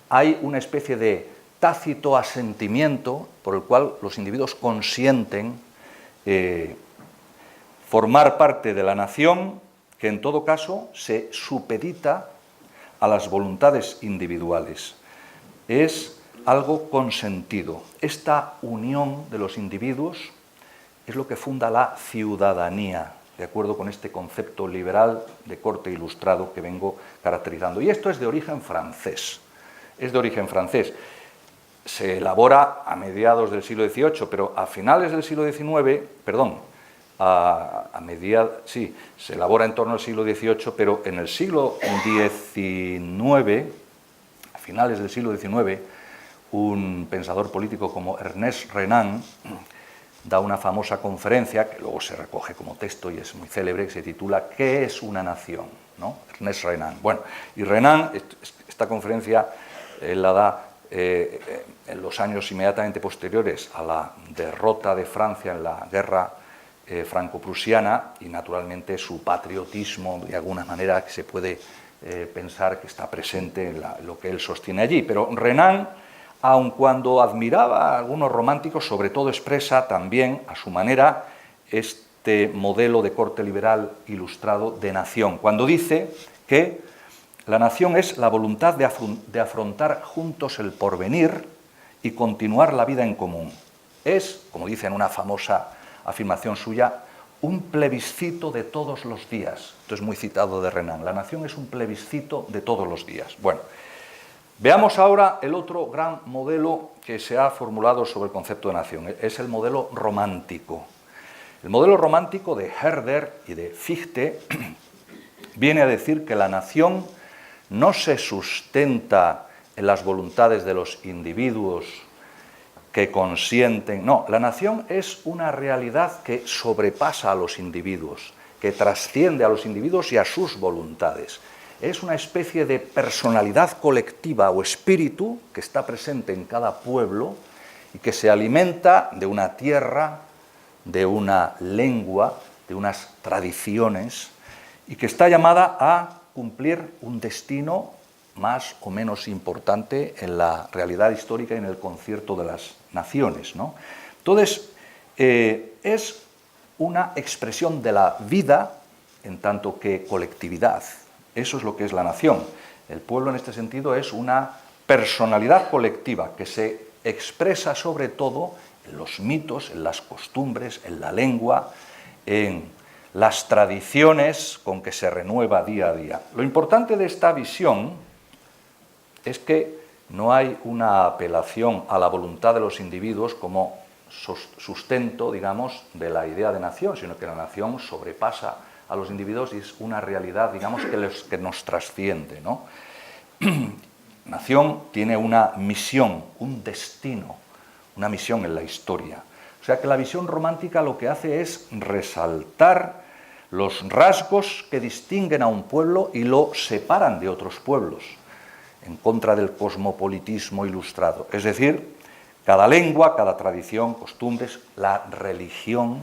hay una especie de tácito asentimiento por el cual los individuos consienten formar parte de la nación, que en todo caso se supedita a las voluntades individuales. Es algo consentido. Esta unión de los individuos es lo que funda la ciudadanía, de acuerdo con este concepto liberal de corte ilustrado que vengo caracterizando. Y esto es de origen francés. Es de origen francés. Se elabora a mediados del siglo XVIII, pero a finales del siglo XIX, perdón, se elabora en torno al siglo XVIII, pero en el siglo XIX, a finales del siglo XIX, un pensador político como Ernest Renan da una famosa conferencia, que luego se recoge como texto y es muy célebre, que se titula ¿Qué es una nación?, ¿no? Ernest Renan. Bueno, y Renan, esta conferencia la da en los años inmediatamente posteriores a la derrota de Francia en la guerra franco-prusiana, y naturalmente su patriotismo, de alguna manera, que se puede pensar que está presente en lo que él sostiene allí. Pero Renan, aun cuando admiraba a algunos románticos, sobre todo expresa también, a su manera, este modelo de corte liberal ilustrado de nación, cuando dice que la nación es la voluntad de afrontar juntos el porvenir y continuar la vida en común. Es, como dice en una famosa afirmación suya, un plebiscito de todos los días. Esto es muy citado de Renan. La nación es un plebiscito de todos los días. Bueno, veamos ahora el otro gran modelo que se ha formulado sobre el concepto de nación. Es el modelo romántico. El modelo romántico de Herder y de Fichte viene a decir que la nación no se sustenta en las voluntades de los individuos que consienten. No, la nación es una realidad que sobrepasa a los individuos, que trasciende a los individuos y a sus voluntades. Es una especie de personalidad colectiva o espíritu que está presente en cada pueblo y que se alimenta de una tierra, de una lengua, de unas tradiciones, y que está llamada a cumplir un destino más o menos importante en la realidad histórica y en el concierto de las naciones, ¿no? Entonces, es una expresión de la vida en tanto que colectividad. Eso es lo que es la nación. El pueblo, en este sentido, es una personalidad colectiva que se expresa sobre todo en los mitos, en las costumbres, en la lengua, en las tradiciones con que se renueva día a día. Lo importante de esta visión es que no hay una apelación a la voluntad de los individuos como sustento, digamos, de la idea de nación, sino que la nación sobrepasa a los individuos y es una realidad, digamos, que nos trasciende, ¿no? Nación tiene una misión, un destino, una misión en la historia. O sea que la visión romántica lo que hace es resaltar los rasgos que distinguen a un pueblo y lo separan de otros pueblos, en contra del cosmopolitismo ilustrado. Es decir, cada lengua, cada tradición, costumbres, la religión.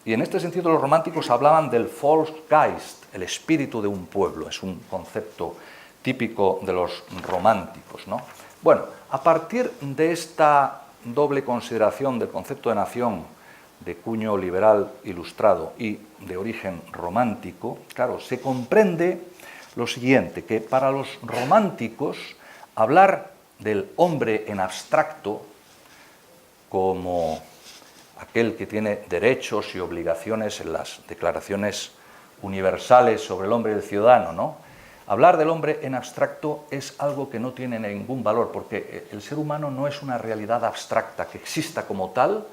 Y en este sentido los románticos hablaban del Volksgeist, el espíritu de un pueblo. Es un concepto típico de los románticos, ¿no? Bueno, a partir de esta doble consideración del concepto de nación de cuño liberal ilustrado y de origen romántico, claro, se comprende lo siguiente, que para los románticos hablar del hombre en abstracto como aquel que tiene derechos y obligaciones en las declaraciones universales sobre el hombre y el ciudadano, ¿no? Hablar del hombre en abstracto es algo que no tiene ningún valor, porque el ser humano no es una realidad abstracta que exista como tal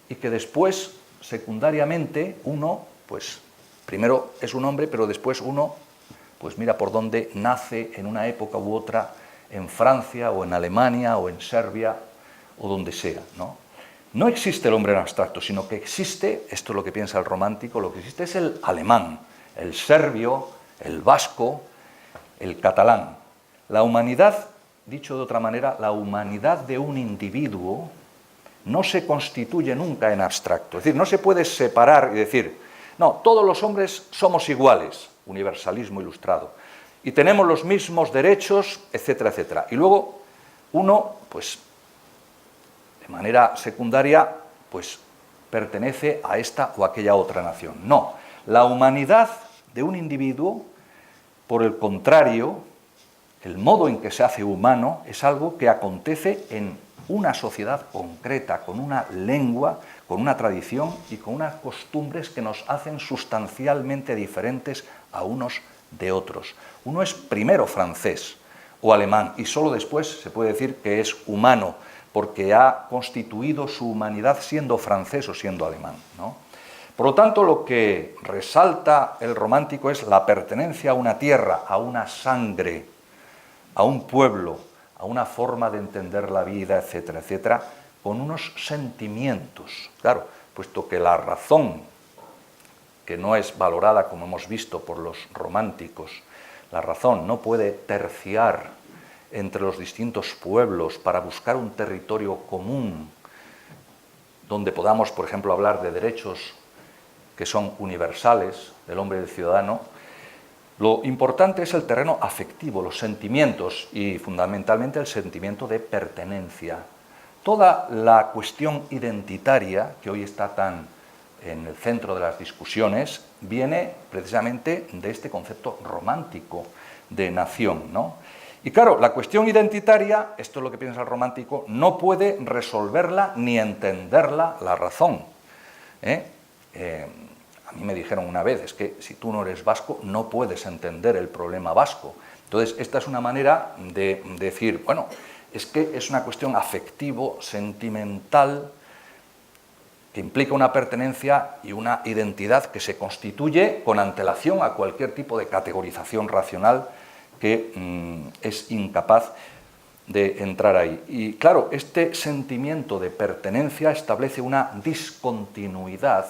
y que después, secundariamente, uno, pues, primero es un hombre, pero después uno, pues mira por dónde nace en una época u otra, en Francia o en Alemania o en Serbia o donde sea, ¿no? No existe el hombre en abstracto, sino que existe, esto es lo que piensa el romántico, lo que existe es el alemán, el serbio, el vasco, el catalán. La humanidad, dicho de otra manera, la humanidad de un individuo no se constituye nunca en abstracto. Es decir, no se puede separar y decir, no, todos los hombres somos iguales, universalismo ilustrado, y tenemos los mismos derechos, etcétera, etcétera. Y luego uno, pues, de manera secundaria, pues, pertenece a esta o aquella otra nación. No, la humanidad de un individuo, por el contrario, el modo en que se hace humano es algo que acontece en una sociedad concreta, con una lengua, con una tradición y con unas costumbres que nos hacen sustancialmente diferentes a unos de otros. Uno es primero francés o alemán y solo después se puede decir que es humano, porque ha constituido su humanidad siendo francés o siendo alemán, ¿no? Por lo tanto, lo que resalta el romántico es la pertenencia a una tierra, a una sangre, a un pueblo, a una forma de entender la vida, etcétera, etcétera, con unos sentimientos. Claro, puesto que la razón, que no es valorada, como hemos visto, por los románticos, la razón no puede terciar entre los distintos pueblos para buscar un territorio común donde podamos, por ejemplo, hablar de derechos que son universales del hombre y del ciudadano. Lo importante es el terreno afectivo, los sentimientos y fundamentalmente el sentimiento de pertenencia. Toda la cuestión identitaria, que hoy está tan en el centro de las discusiones, viene precisamente de este concepto romántico de nación, ¿no? Y claro, la cuestión identitaria, esto es lo que piensa el romántico, no puede resolverla ni entenderla la razón. A mí me dijeron una vez, es que si tú no eres vasco, no puedes entender el problema vasco. Entonces, esta es una manera de decir, bueno, es que es una cuestión afectivo, sentimental, que implica una pertenencia y una identidad que se constituye con antelación a cualquier tipo de categorización racional que es incapaz de entrar ahí. Y claro, este sentimiento de pertenencia establece una discontinuidad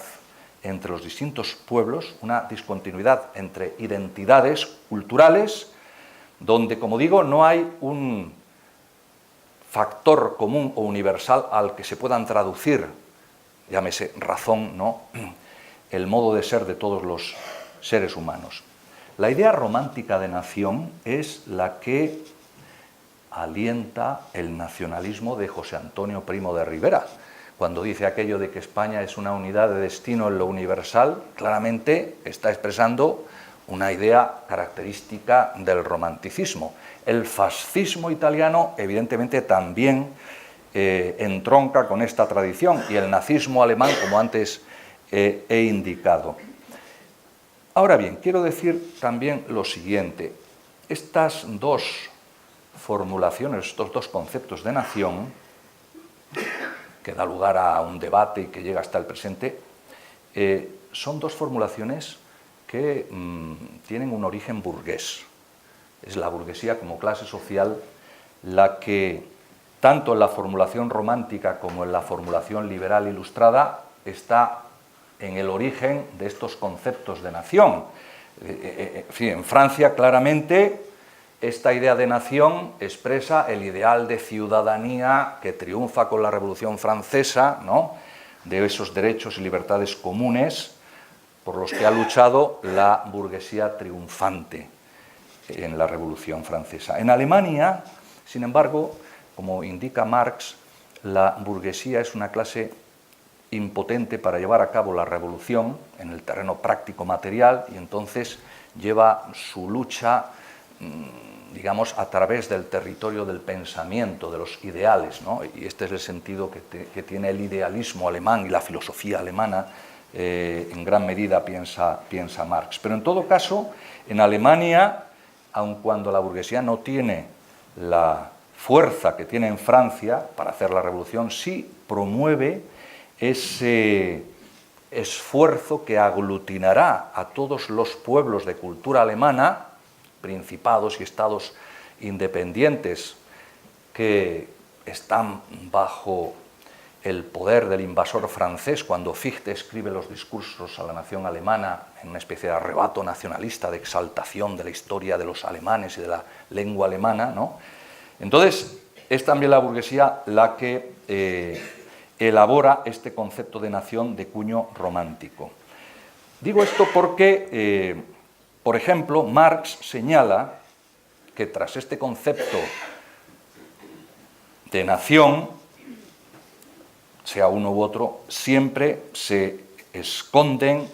entre los distintos pueblos, una discontinuidad entre identidades culturales, donde, como digo, no hay un factor común o universal al que se puedan traducir, llámese razón, ¿no?, el modo de ser de todos los seres humanos. La idea romántica de nación es la que alienta el nacionalismo de José Antonio Primo de Rivera. Cuando dice aquello de que España es una unidad de destino en lo universal, claramente está expresando una idea característica del romanticismo. El fascismo italiano, evidentemente, también entronca con esta tradición, y el nazismo alemán, como antes he indicado. Ahora bien, quiero decir también lo siguiente. Estas dos formulaciones, estos dos conceptos de nación, que da lugar a un debate y que llega hasta el presente, son dos formulaciones que tienen un origen burgués. Es la burguesía como clase social la que, tanto en la formulación romántica como en la formulación liberal ilustrada, está en el origen de estos conceptos de nación. En Francia, claramente, esta idea de nación expresa el ideal de ciudadanía que triunfa con la Revolución Francesa, ¿no?, de esos derechos y libertades comunes por los que ha luchado la burguesía triunfante en la Revolución Francesa. En Alemania, sin embargo, como indica Marx, la burguesía es una clase impotente para llevar a cabo la revolución en el terreno práctico material, y entonces lleva su lucha, digamos, a través del territorio del pensamiento, de los ideales, ¿no? Y este es el sentido que tiene el idealismo alemán y la filosofía alemana, en gran medida piensa Marx. Pero en todo caso, en Alemania, aun cuando la burguesía no tiene la fuerza que tiene en Francia para hacer la revolución, sí promueve ese esfuerzo que aglutinará a todos los pueblos de cultura alemana, principados y estados independientes que están bajo el poder del invasor francés. Cuando Fichte escribe los discursos a la nación alemana en una especie de arrebato nacionalista, de exaltación de la historia de los alemanes y de la lengua alemana, ¿no? Entonces, es también la burguesía la que elabora este concepto de nación de cuño romántico. Digo esto porque, por ejemplo, Marx señala que tras este concepto de nación, sea uno u otro, siempre se esconden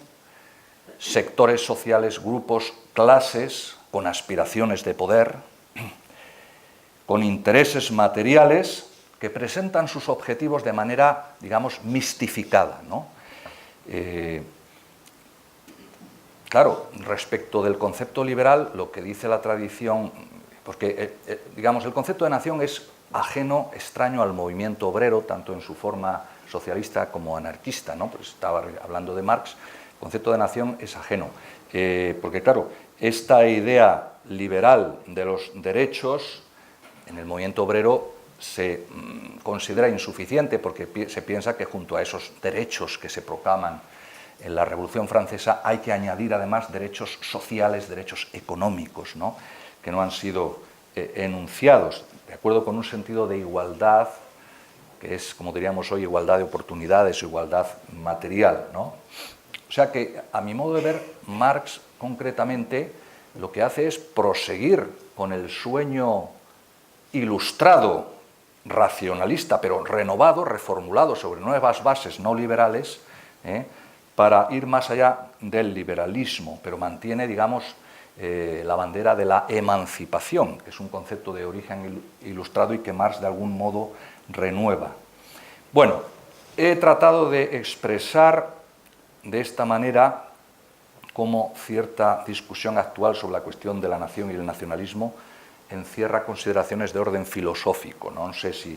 sectores sociales, grupos, clases con aspiraciones de poder, con intereses materiales que presentan sus objetivos de manera, digamos, mistificada, ¿no? Claro, respecto del concepto liberal, lo que dice la tradición, porque, digamos, el concepto de nación es ajeno, extraño al movimiento obrero, tanto en su forma socialista como anarquista, ¿no? Pues estaba hablando de Marx, el concepto de nación es ajeno, porque, claro, esta idea liberal de los derechos en el movimiento obrero se considera insuficiente porque se piensa que junto a esos derechos que se proclaman en la Revolución Francesa hay que añadir además derechos sociales, derechos económicos, ¿no?, que no han sido enunciados, de acuerdo con un sentido de igualdad, que es, como diríamos hoy, igualdad de oportunidades o igualdad material, ¿no? O sea que, a mi modo de ver, Marx concretamente lo que hace es proseguir con el sueño ilustrado, racionalista, pero renovado, reformulado sobre nuevas bases no liberales, para ir más allá del liberalismo, pero mantiene, digamos, la bandera de la emancipación, que es un concepto de origen ilustrado y que Marx de algún modo renueva. Bueno, he tratado de expresar de esta manera cómo cierta discusión actual sobre la cuestión de la nación y el nacionalismo encierra consideraciones de orden filosófico, ¿no? No sé si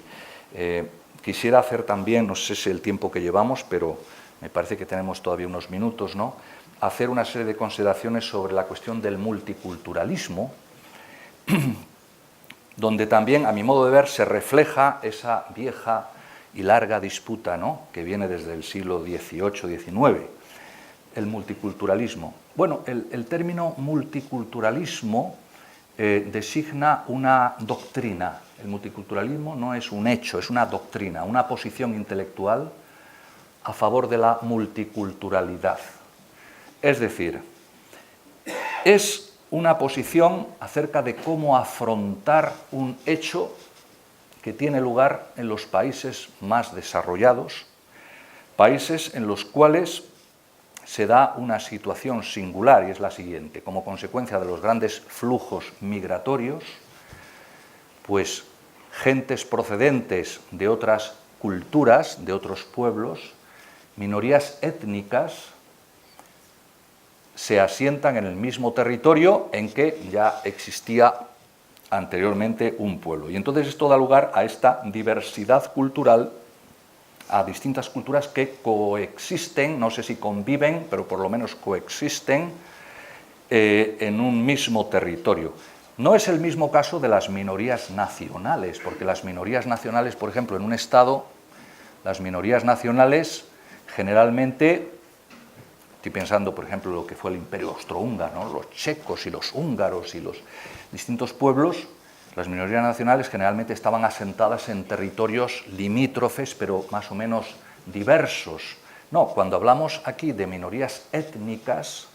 quisiera hacer también, no sé si el tiempo que llevamos, pero me parece que tenemos todavía unos minutos, ¿no?, hacer una serie de consideraciones sobre la cuestión del multiculturalismo, donde también, a mi modo de ver, se refleja esa vieja y larga disputa, ¿no?, que viene desde el siglo XVIII-XIX, el multiculturalismo. Bueno, el término multiculturalismo designa una doctrina. El multiculturalismo no es un hecho, es una doctrina, una posición intelectual a favor de la multiculturalidad. Es decir, es una posición acerca de cómo afrontar un hecho que tiene lugar en los países más desarrollados, países en los cuales se da una situación singular, y es la siguiente: como consecuencia de los grandes flujos migratorios, pues gentes procedentes de otras culturas, de otros pueblos, minorías étnicas, se asientan en el mismo territorio en que ya existía anteriormente un pueblo. Y entonces esto da lugar a esta diversidad cultural, a distintas culturas que coexisten, no sé si conviven, pero por lo menos coexisten en un mismo territorio. No es el mismo caso de las minorías nacionales, porque las minorías nacionales, por ejemplo, en un Estado, las minorías nacionales generalmente, estoy pensando, por ejemplo, en lo que fue el Imperio Austrohúngaro, ¿no?, los checos y los húngaros y los distintos pueblos, las minorías nacionales generalmente estaban asentadas en territorios limítrofes, pero más o menos diversos. No, cuando hablamos aquí de minorías étnicas,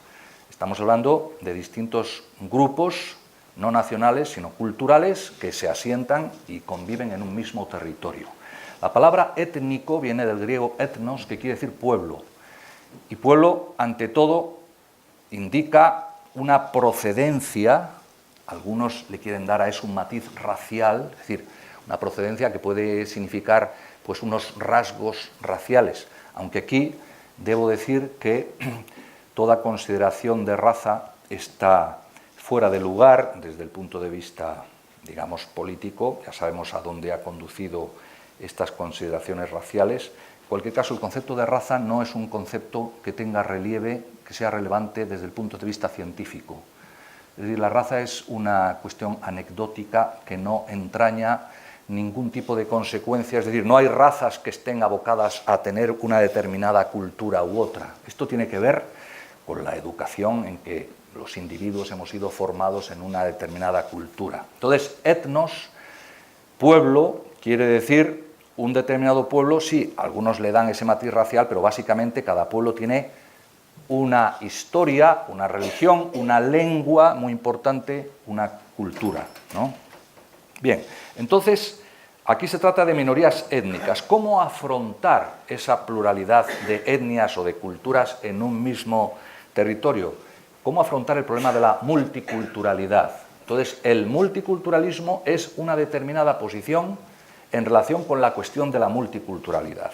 estamos hablando de distintos grupos, no nacionales, sino culturales, que se asientan y conviven en un mismo territorio. La palabra étnico viene del griego etnos, que quiere decir pueblo. Y pueblo, ante todo, indica una procedencia. Algunos le quieren dar a eso un matiz racial, es decir, una procedencia que puede significar pues unos rasgos raciales, aunque aquí debo decir que toda consideración de raza está fuera de lugar desde el punto de vista, digamos, político. Ya sabemos a dónde ha conducido estas consideraciones raciales. En cualquier caso, el concepto de raza no es un concepto que tenga relieve, que sea relevante desde el punto de vista científico. Es decir, la raza es una cuestión anecdótica que no entraña ningún tipo de consecuencia, es decir, no hay razas que estén abocadas a tener una determinada cultura u otra. Esto tiene que ver con la educación en que los individuos hemos sido formados en una determinada cultura. Entonces, etnos, pueblo, quiere decir un determinado pueblo. Sí, algunos le dan ese matiz racial, pero básicamente cada pueblo tiene una historia, una religión, una lengua muy importante, una cultura, ¿no? Bien, entonces aquí se trata de minorías étnicas. ¿Cómo afrontar esa pluralidad de etnias o de culturas en un mismo territorio? ¿Cómo afrontar el problema de la multiculturalidad? Entonces, el multiculturalismo es una determinada posición en relación con la cuestión de la multiculturalidad.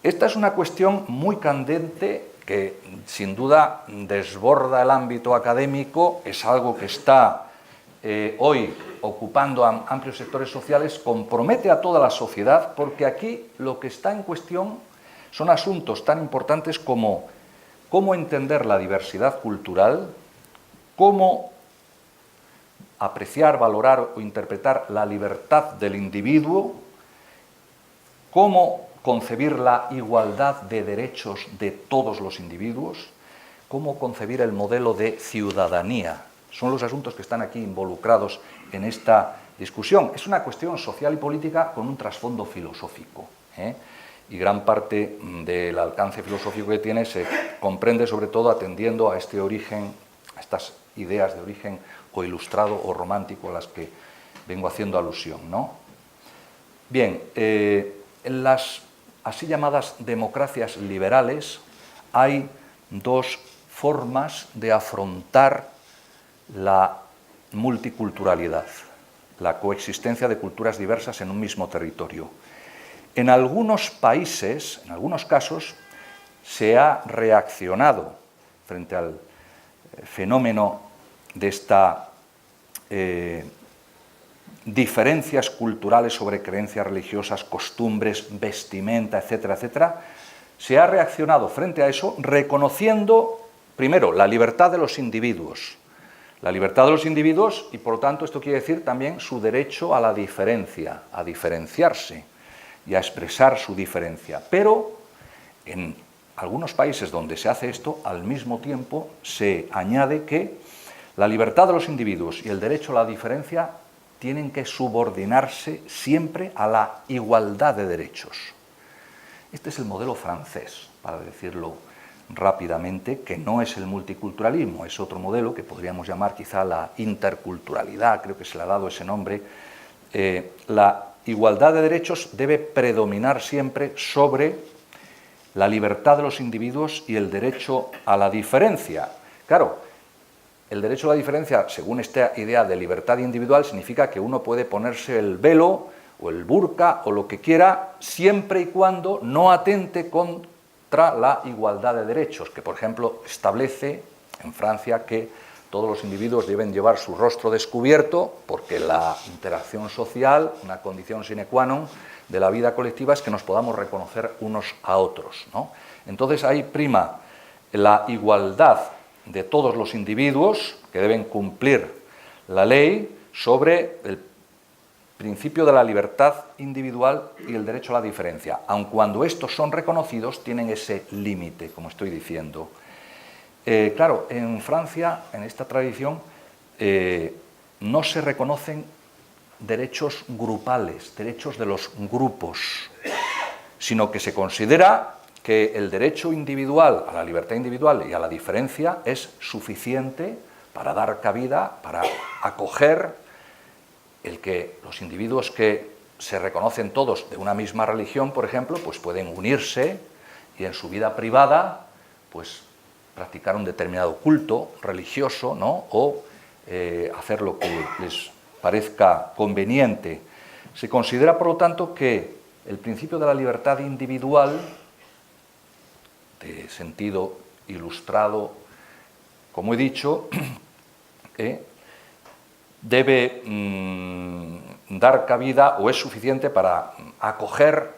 Esta es una cuestión muy candente que, sin duda, desborda el ámbito académico, es algo que está hoy ocupando amplios sectores sociales, compromete a toda la sociedad, porque aquí lo que está en cuestión son asuntos tan importantes como cómo entender la diversidad cultural, cómo apreciar, valorar o interpretar la libertad del individuo, cómo concebir la igualdad de derechos de todos los individuos, cómo concebir el modelo de ciudadanía. Son los asuntos que están aquí involucrados en esta discusión. Es una cuestión social y política con un trasfondo filosófico, y gran parte del alcance filosófico que tiene se comprende sobre todo atendiendo a este origen, a estas ideas de origen o ilustrado o romántico a las que vengo haciendo alusión, ¿no? Bien, en las así llamadas democracias liberales hay dos formas de afrontar la multiculturalidad, la coexistencia de culturas diversas en un mismo territorio. En algunos países, en algunos casos, se ha reaccionado frente al fenómeno de esta diferencias culturales sobre creencias religiosas, costumbres, vestimenta, etcétera, etcétera. Se ha reaccionado frente a eso reconociendo, primero, la libertad de los individuos. La libertad de los individuos y, por lo tanto, esto quiere decir también su derecho a la diferencia, a diferenciarse y a expresar su diferencia. Pero en algunos países donde se hace esto, al mismo tiempo se añade que la libertad de los individuos y el derecho a la diferencia tienen que subordinarse siempre a la igualdad de derechos. Este es el modelo francés, para decirlo rápidamente, que no es el multiculturalismo, es otro modelo que podríamos llamar quizá la interculturalidad, creo que se le ha dado ese nombre. La igualdad de derechos debe predominar siempre sobre la libertad de los individuos y el derecho a la diferencia. Claro, el derecho a la diferencia, según esta idea de libertad individual, significa que uno puede ponerse el velo o el burka o lo que quiera, siempre y cuando no atente contra la igualdad de derechos, que por ejemplo establece en Francia que todos los individuos deben llevar su rostro descubierto, porque la interacción social, una condición sine qua non de la vida colectiva, es que nos podamos reconocer unos a otros, ¿no? Entonces ahí prima la igualdad de todos los individuos que deben cumplir la ley sobre el principio de la libertad individual y el derecho a la diferencia. Aun cuando estos son reconocidos, tienen ese límite, como estoy diciendo. Claro, en Francia, en esta tradición, no se reconocen derechos grupales, derechos de los grupos, sino que se considera que el derecho individual a la libertad individual y a la diferencia es suficiente para dar cabida, para acoger el que los individuos que se reconocen todos de una misma religión, por ejemplo, pues pueden unirse y en su vida privada, pues practicar un determinado culto religioso, ¿no? O hacer lo que les parezca conveniente. Se considera, por lo tanto, que el principio de la libertad individual, de sentido ilustrado, como he dicho, debe dar cabida o es suficiente para acoger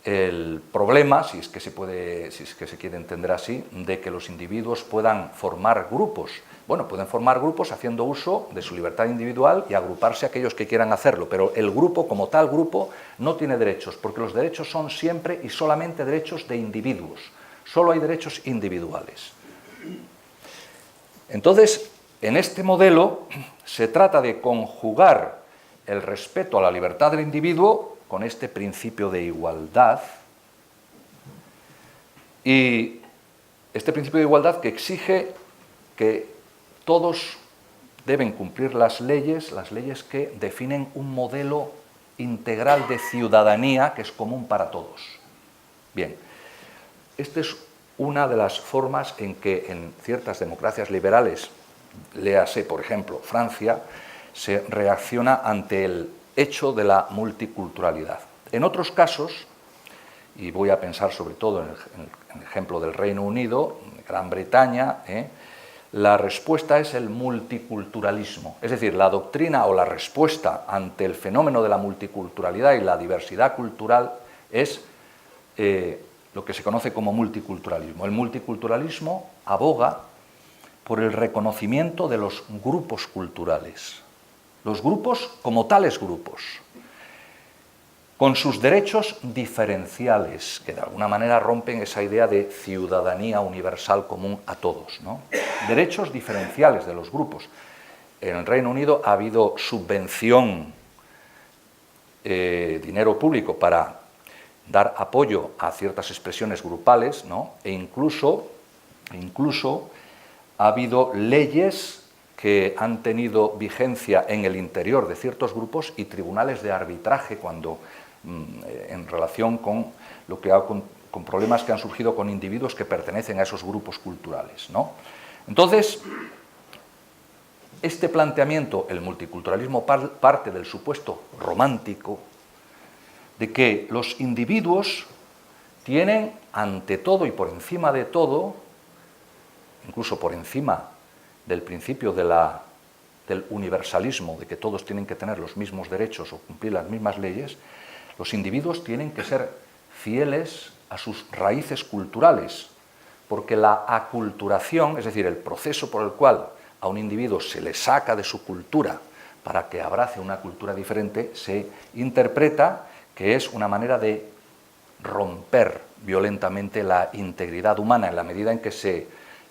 el problema, si es que se quiere entender así, de que los individuos puedan formar grupos. Bueno, pueden formar grupos haciendo uso de su libertad individual y agruparse aquellos que quieran hacerlo, pero el grupo, como tal grupo, no tiene derechos, porque los derechos son siempre y solamente derechos de individuos. Solo hay derechos individuales. Entonces, en este modelo se trata de conjugar el respeto a la libertad del individuo con este principio de igualdad, y este principio de igualdad que exige que todos deben cumplir las leyes que definen un modelo integral de ciudadanía que es común para todos. Bien, esta es una de las formas en que en ciertas democracias liberales, léase por ejemplo Francia, se reacciona ante el hecho de la multiculturalidad. En otros casos, y voy a pensar sobre todo en el ejemplo del Reino Unido, Gran Bretaña, la respuesta es el multiculturalismo. Es decir, la doctrina o la respuesta ante el fenómeno de la multiculturalidad y la diversidad cultural es lo que se conoce como multiculturalismo. El multiculturalismo aboga por el reconocimiento de los grupos culturales. los grupos como tales grupos, con sus derechos diferenciales, que de alguna manera rompen esa idea de ciudadanía universal común a todos, ¿no? Derechos diferenciales de los grupos. En el Reino Unido ha habido subvención, dinero público para dar apoyo a ciertas expresiones grupales, ¿no? E incluso ha habido leyes que han tenido vigencia en el interior de ciertos grupos y tribunales de arbitraje cuando en relación con lo que con problemas que han surgido con individuos que pertenecen a esos grupos culturales, ¿no? Entonces, este planteamiento, el multiculturalismo, parte del supuesto romántico de que los individuos tienen ante todo y por encima de todo, incluso por encima del principio del universalismo, de que todos tienen que tener los mismos derechos o cumplir las mismas leyes, los individuos tienen que ser fieles a sus raíces culturales, porque la aculturación, es decir, el proceso por el cual a un individuo se le saca de su cultura para que abrace una cultura diferente, se interpreta que es una manera de romper violentamente la integridad humana, en la medida en que se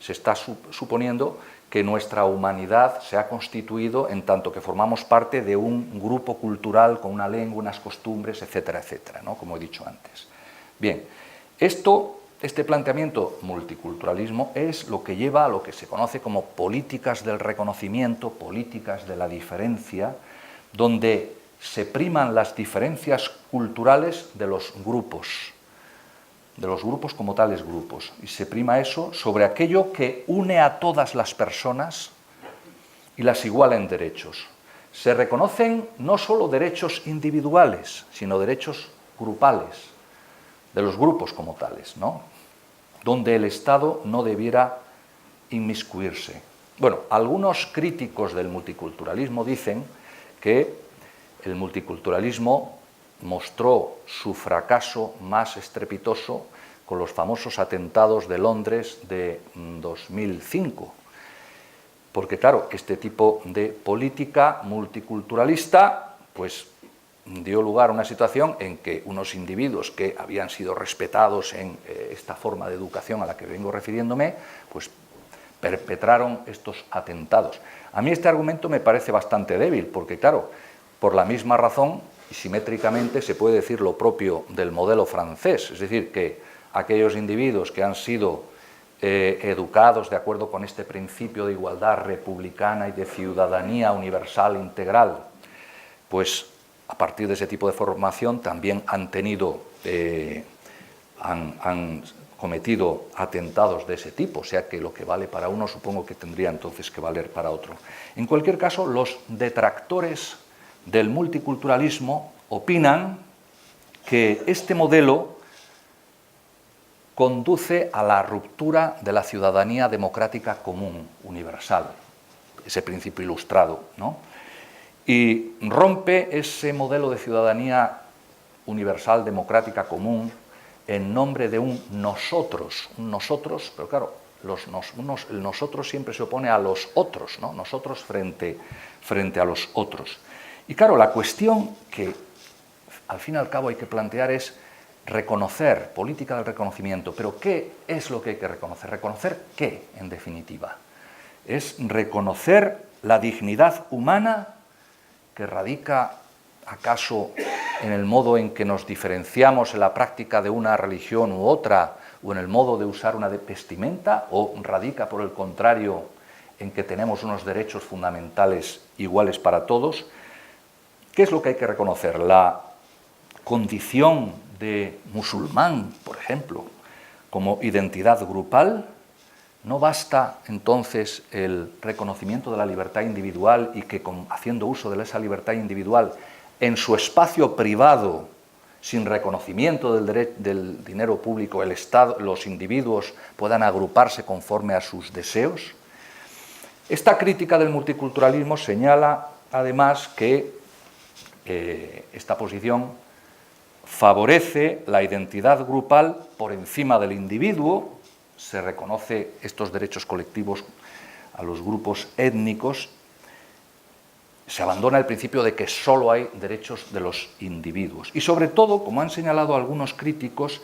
está suponiendo que nuestra humanidad se ha constituido en tanto que formamos parte de un grupo cultural con una lengua, unas costumbres, etcétera, etcétera, ¿no? Como he dicho antes. Bien, este planteamiento multiculturalismo es lo que lleva a lo que se conoce como políticas del reconocimiento, políticas de la diferencia, donde se priman las diferencias culturales de los grupos como tales grupos, y se prima eso sobre aquello que une a todas las personas y las iguala en derechos. Se reconocen no solo derechos individuales, sino derechos grupales, de los grupos como tales, ¿no? Donde el Estado no debiera inmiscuirse. Bueno, algunos críticos del multiculturalismo dicen que el multiculturalismo mostró su fracaso más estrepitoso con los famosos atentados de Londres de 2005. Porque claro, este tipo de política multiculturalista pues dio lugar a una situación en que unos individuos que habían sido respetados en esta forma de educación a la que vengo refiriéndome, pues perpetraron estos atentados. A mí este argumento me parece bastante débil, porque claro, por la misma razón, y simétricamente se puede decir lo propio del modelo francés, es decir, que aquellos individuos que han sido educados de acuerdo con este principio de igualdad republicana y de ciudadanía universal integral, pues a partir de ese tipo de formación también han cometido atentados de ese tipo, o sea que lo que vale para uno supongo que tendría entonces que valer para otro. En cualquier caso, los detractores del multiculturalismo opinan que este modelo conduce a la ruptura de la ciudadanía democrática común, universal, ese principio ilustrado, ¿no? Y rompe ese modelo de ciudadanía universal, democrática, común, en nombre de un nosotros, pero claro, el nosotros siempre se opone a los otros, ¿no? Nosotros frente a los otros. Y claro, la cuestión que al fin y al cabo hay que plantear es reconocer, política del reconocimiento, pero ¿qué es lo que hay que reconocer? ¿Reconocer qué, en definitiva? Es reconocer la dignidad humana que radica, acaso, en el modo en que nos diferenciamos en la práctica de una religión u otra, o en el modo de usar una vestimenta, o radica, por el contrario, en que tenemos unos derechos fundamentales iguales para todos. ¿Qué es lo que hay que reconocer? La condición de musulmán, por ejemplo, como identidad grupal. ¿No basta entonces el reconocimiento de la libertad individual y que haciendo uso de esa libertad individual en su espacio privado, sin reconocimiento del dinero público, el Estado, los individuos puedan agruparse conforme a sus deseos? Esta crítica del multiculturalismo señala además que esta posición favorece la identidad grupal por encima del individuo. Se reconoce estos derechos colectivos a los grupos étnicos se abandona el principio de que solo hay derechos de los individuos. Y sobre todo, como han señalado algunos críticos,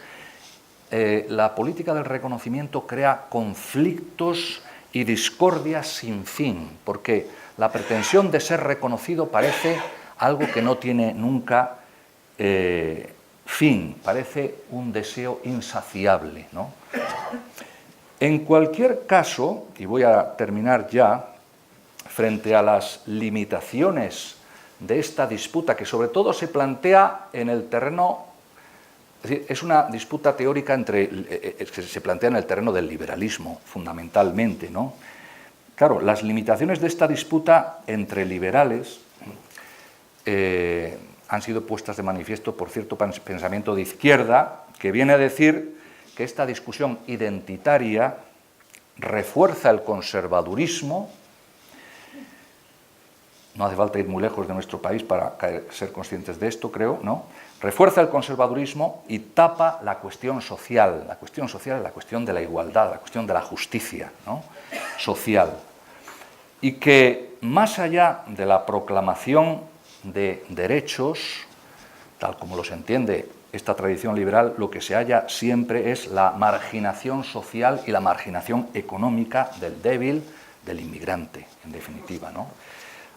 la política del reconocimiento crea conflictos y discordias sin fin, porque la pretensión de ser reconocido parece algo que no tiene nunca fin, parece un deseo insaciable, ¿no? En cualquier caso, y voy a terminar ya, frente a las limitaciones de esta disputa, que sobre todo se plantea en el terreno, es decir, es una disputa teórica que se plantea en el terreno del liberalismo, fundamentalmente, ¿no? Claro, las limitaciones de esta disputa entre liberales han sido puestas de manifiesto por cierto pensamiento de izquierda, que viene a decir que esta discusión identitaria refuerza el conservadurismo. No hace falta ir muy lejos de nuestro país para ser conscientes de esto, creo, ¿no? Refuerza el conservadurismo y tapa la cuestión social. La cuestión social es la cuestión de la igualdad, la cuestión de la justicia, ¿no?, social. Y que más allá de la proclamación de derechos, tal como los entiende esta tradición liberal, lo que se halla siempre es la marginación social y la marginación económica del débil, del inmigrante, en definitiva, ¿no?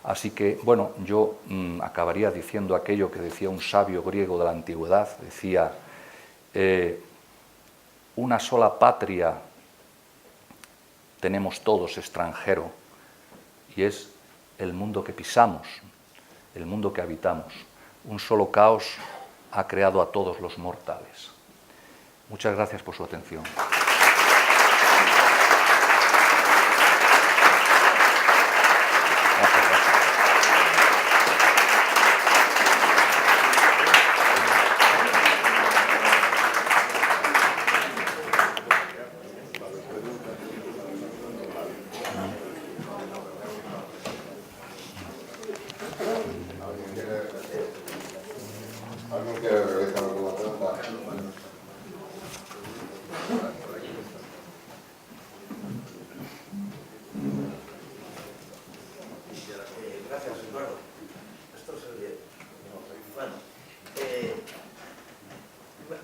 Así que, bueno, yo acabaría diciendo aquello que decía un sabio griego de la antigüedad, decía, una sola patria tenemos todos extranjero, y es el mundo que pisamos, el mundo que habitamos. Un solo caos ha creado a todos los mortales. Muchas gracias por su atención. ¿Alguien quiere realizar alguna pregunta? Gracias, Eduardo. Esto se oye. Bueno,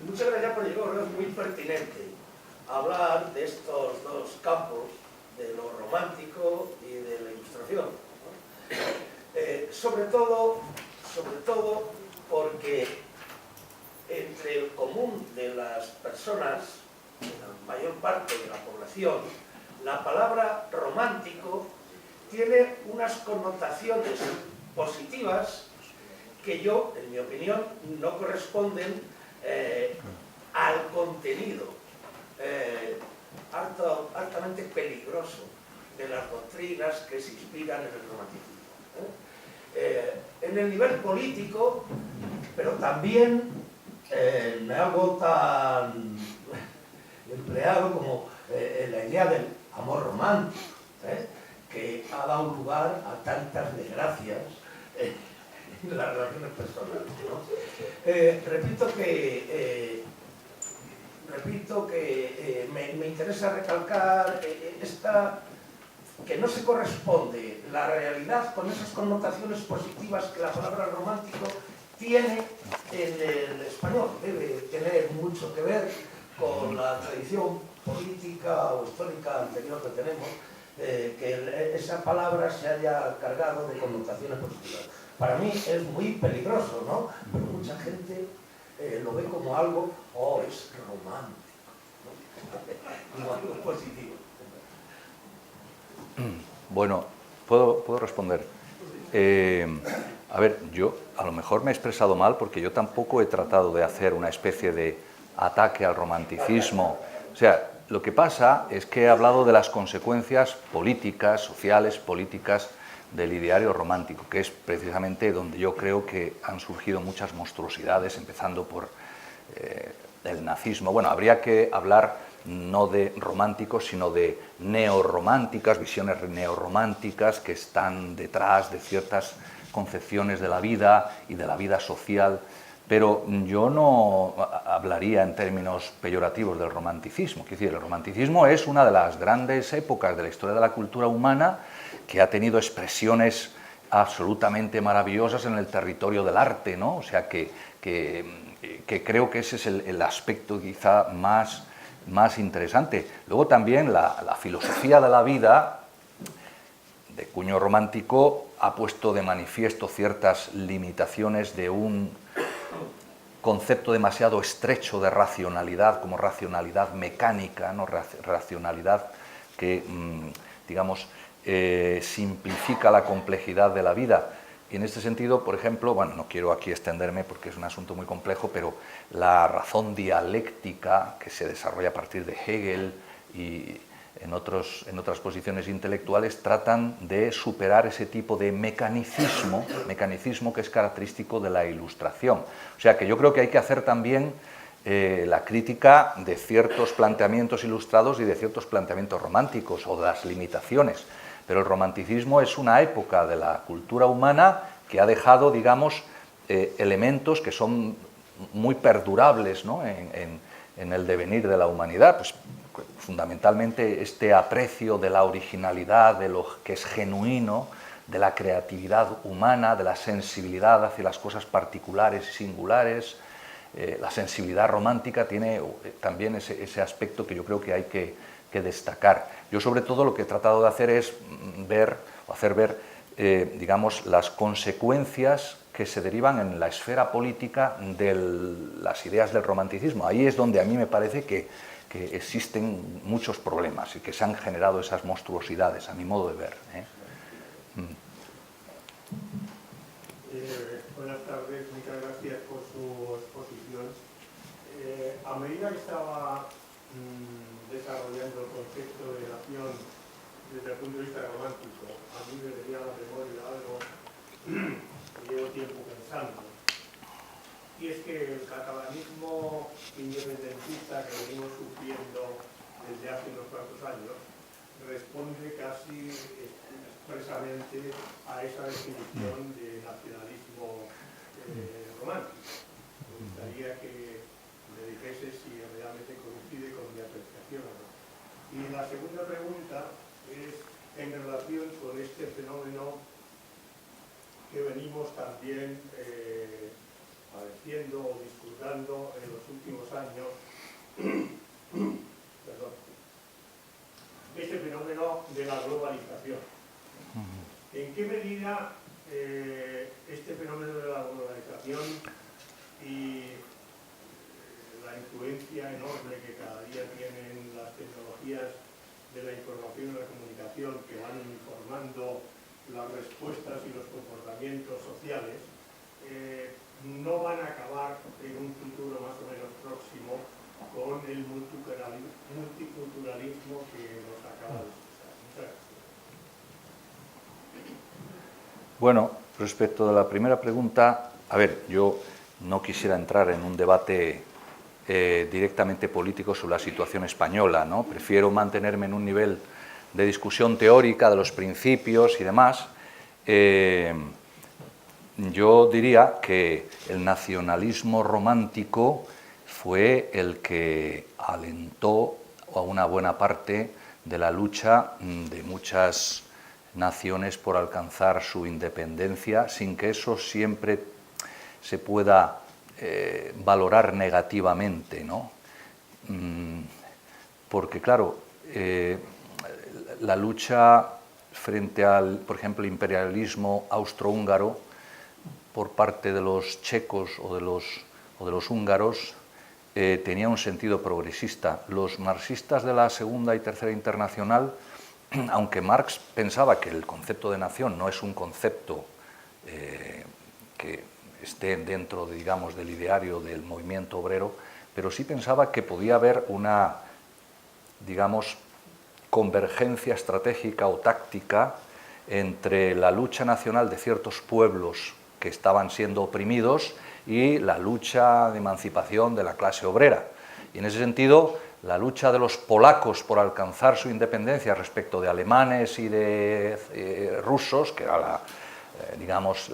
muchas gracias por llegar, es muy pertinente hablar de estos dos campos, de lo romántico y de la ilustración, ¿no? Sobre todo porque entre el común de las personas, de la mayor parte de la población, la palabra romántico tiene unas connotaciones positivas que yo, en mi opinión, no corresponden al contenido altamente peligroso de las doctrinas que se inspiran en el romanticismo. En el nivel político, pero también en algo tan empleado como la idea del amor romántico, que ha dado lugar a tantas desgracias en las relaciones personales, ¿no? Repito que me interesa recalcar que no se corresponde la realidad con esas connotaciones positivas que la palabra romántico tiene en el español. Debe tener mucho que ver con la tradición política o histórica anterior que tenemos, que esa palabra se haya cargado de connotaciones positivas. Para mí es muy peligroso, ¿no? Pero mucha gente lo ve como algo, es romántico, ¿no? Como algo positivo. Bueno, ¿puedo responder? A ver, yo a lo mejor me he expresado mal porque yo tampoco he tratado de hacer una especie de ataque al romanticismo. O sea, lo que pasa es que he hablado de las consecuencias políticas, sociales, políticas del ideario romántico, que es precisamente donde yo creo que han surgido muchas monstruosidades, empezando por el nazismo. Bueno, habría que hablar no de románticos, sino de neorrománticas, visiones neorrománticas que están detrás de ciertas concepciones de la vida y de la vida social, pero yo no hablaría en términos peyorativos del romanticismo. Quiero decir, el romanticismo es una de las grandes épocas de la historia de la cultura humana que ha tenido expresiones absolutamente maravillosas en el territorio del arte, ¿no? O sea que creo que ese es el aspecto quizá más interesante. Luego también la filosofía de la vida, de cuño romántico, ha puesto de manifiesto ciertas limitaciones de un concepto demasiado estrecho de racionalidad, como racionalidad mecánica, ¿no? Racionalidad que, digamos, simplifica la complejidad de la vida. Y en este sentido, por ejemplo, bueno, no quiero aquí extenderme porque es un asunto muy complejo, pero la razón dialéctica que se desarrolla a partir de Hegel y en otras posiciones intelectuales tratan de superar ese tipo de mecanicismo que es característico de la Ilustración. O sea que yo creo que hay que hacer también la crítica de ciertos planteamientos ilustrados y de ciertos planteamientos románticos o de las limitaciones. Pero el romanticismo es una época de la cultura humana que ha dejado, digamos, elementos que son muy perdurables, ¿no? en el devenir de la humanidad. Pues, fundamentalmente este aprecio de la originalidad, de lo que es genuino, de la creatividad humana, de la sensibilidad hacia las cosas particulares y singulares. La sensibilidad romántica tiene también ese aspecto que yo creo que hay que destacar. Yo sobre todo lo que he tratado de hacer es hacer ver, digamos, las consecuencias que se derivan en la esfera política de las ideas del romanticismo. Ahí es donde a mí me parece que existen muchos problemas y que se han generado esas monstruosidades, a mi modo de ver. Buenas tardes, muchas gracias por su exposición. A medida que estaba desarrollando el concepto de nación desde el punto de vista romántico, a mí me venía a la memoria algo que llevo tiempo pensando, y es que el catalanismo independentista que venimos sufriendo desde hace unos cuantos años responde casi expresamente a esa definición de nacionalismo romántico. Me gustaría que me dijese si realmente coincide con mi apreciación o no. Y la segunda pregunta es en relación con este fenómeno que venimos también padeciendo o disfrutando en los últimos años, perdón, este fenómeno de la globalización. ¿En qué medida este fenómeno de la globalización y la influencia enorme que cada día tienen las tecnologías de la información y la comunicación que van informando las respuestas y los comportamientos sociales, no van a acabar en un futuro más o menos próximo con el multiculturalismo que nos acaba de expresar? Muchas gracias. Bueno, respecto a la primera pregunta, a ver, yo no quisiera entrar en un debate directamente político sobre la situación española, ¿no? Prefiero mantenerme en un nivel de discusión teórica de los principios y demás. Yo diría que el nacionalismo romántico fue el que alentó a una buena parte de la lucha de muchas naciones por alcanzar su independencia, sin que eso siempre se pueda valorar negativamente, ¿no? Porque, claro, la lucha frente al, por ejemplo, imperialismo austrohúngaro por parte de los checos o de los húngaros tenía un sentido progresista. Los marxistas de la Segunda y Tercera Internacional, aunque Marx pensaba que el concepto de nación no es un concepto que esté dentro, digamos, del ideario del movimiento obrero, pero sí pensaba que podía haber una, digamos, convergencia estratégica o táctica entre la lucha nacional de ciertos pueblos que estaban siendo oprimidos y la lucha de emancipación de la clase obrera. Y en ese sentido, la lucha de los polacos por alcanzar su independencia respecto de alemanes y de rusos, que era digamos,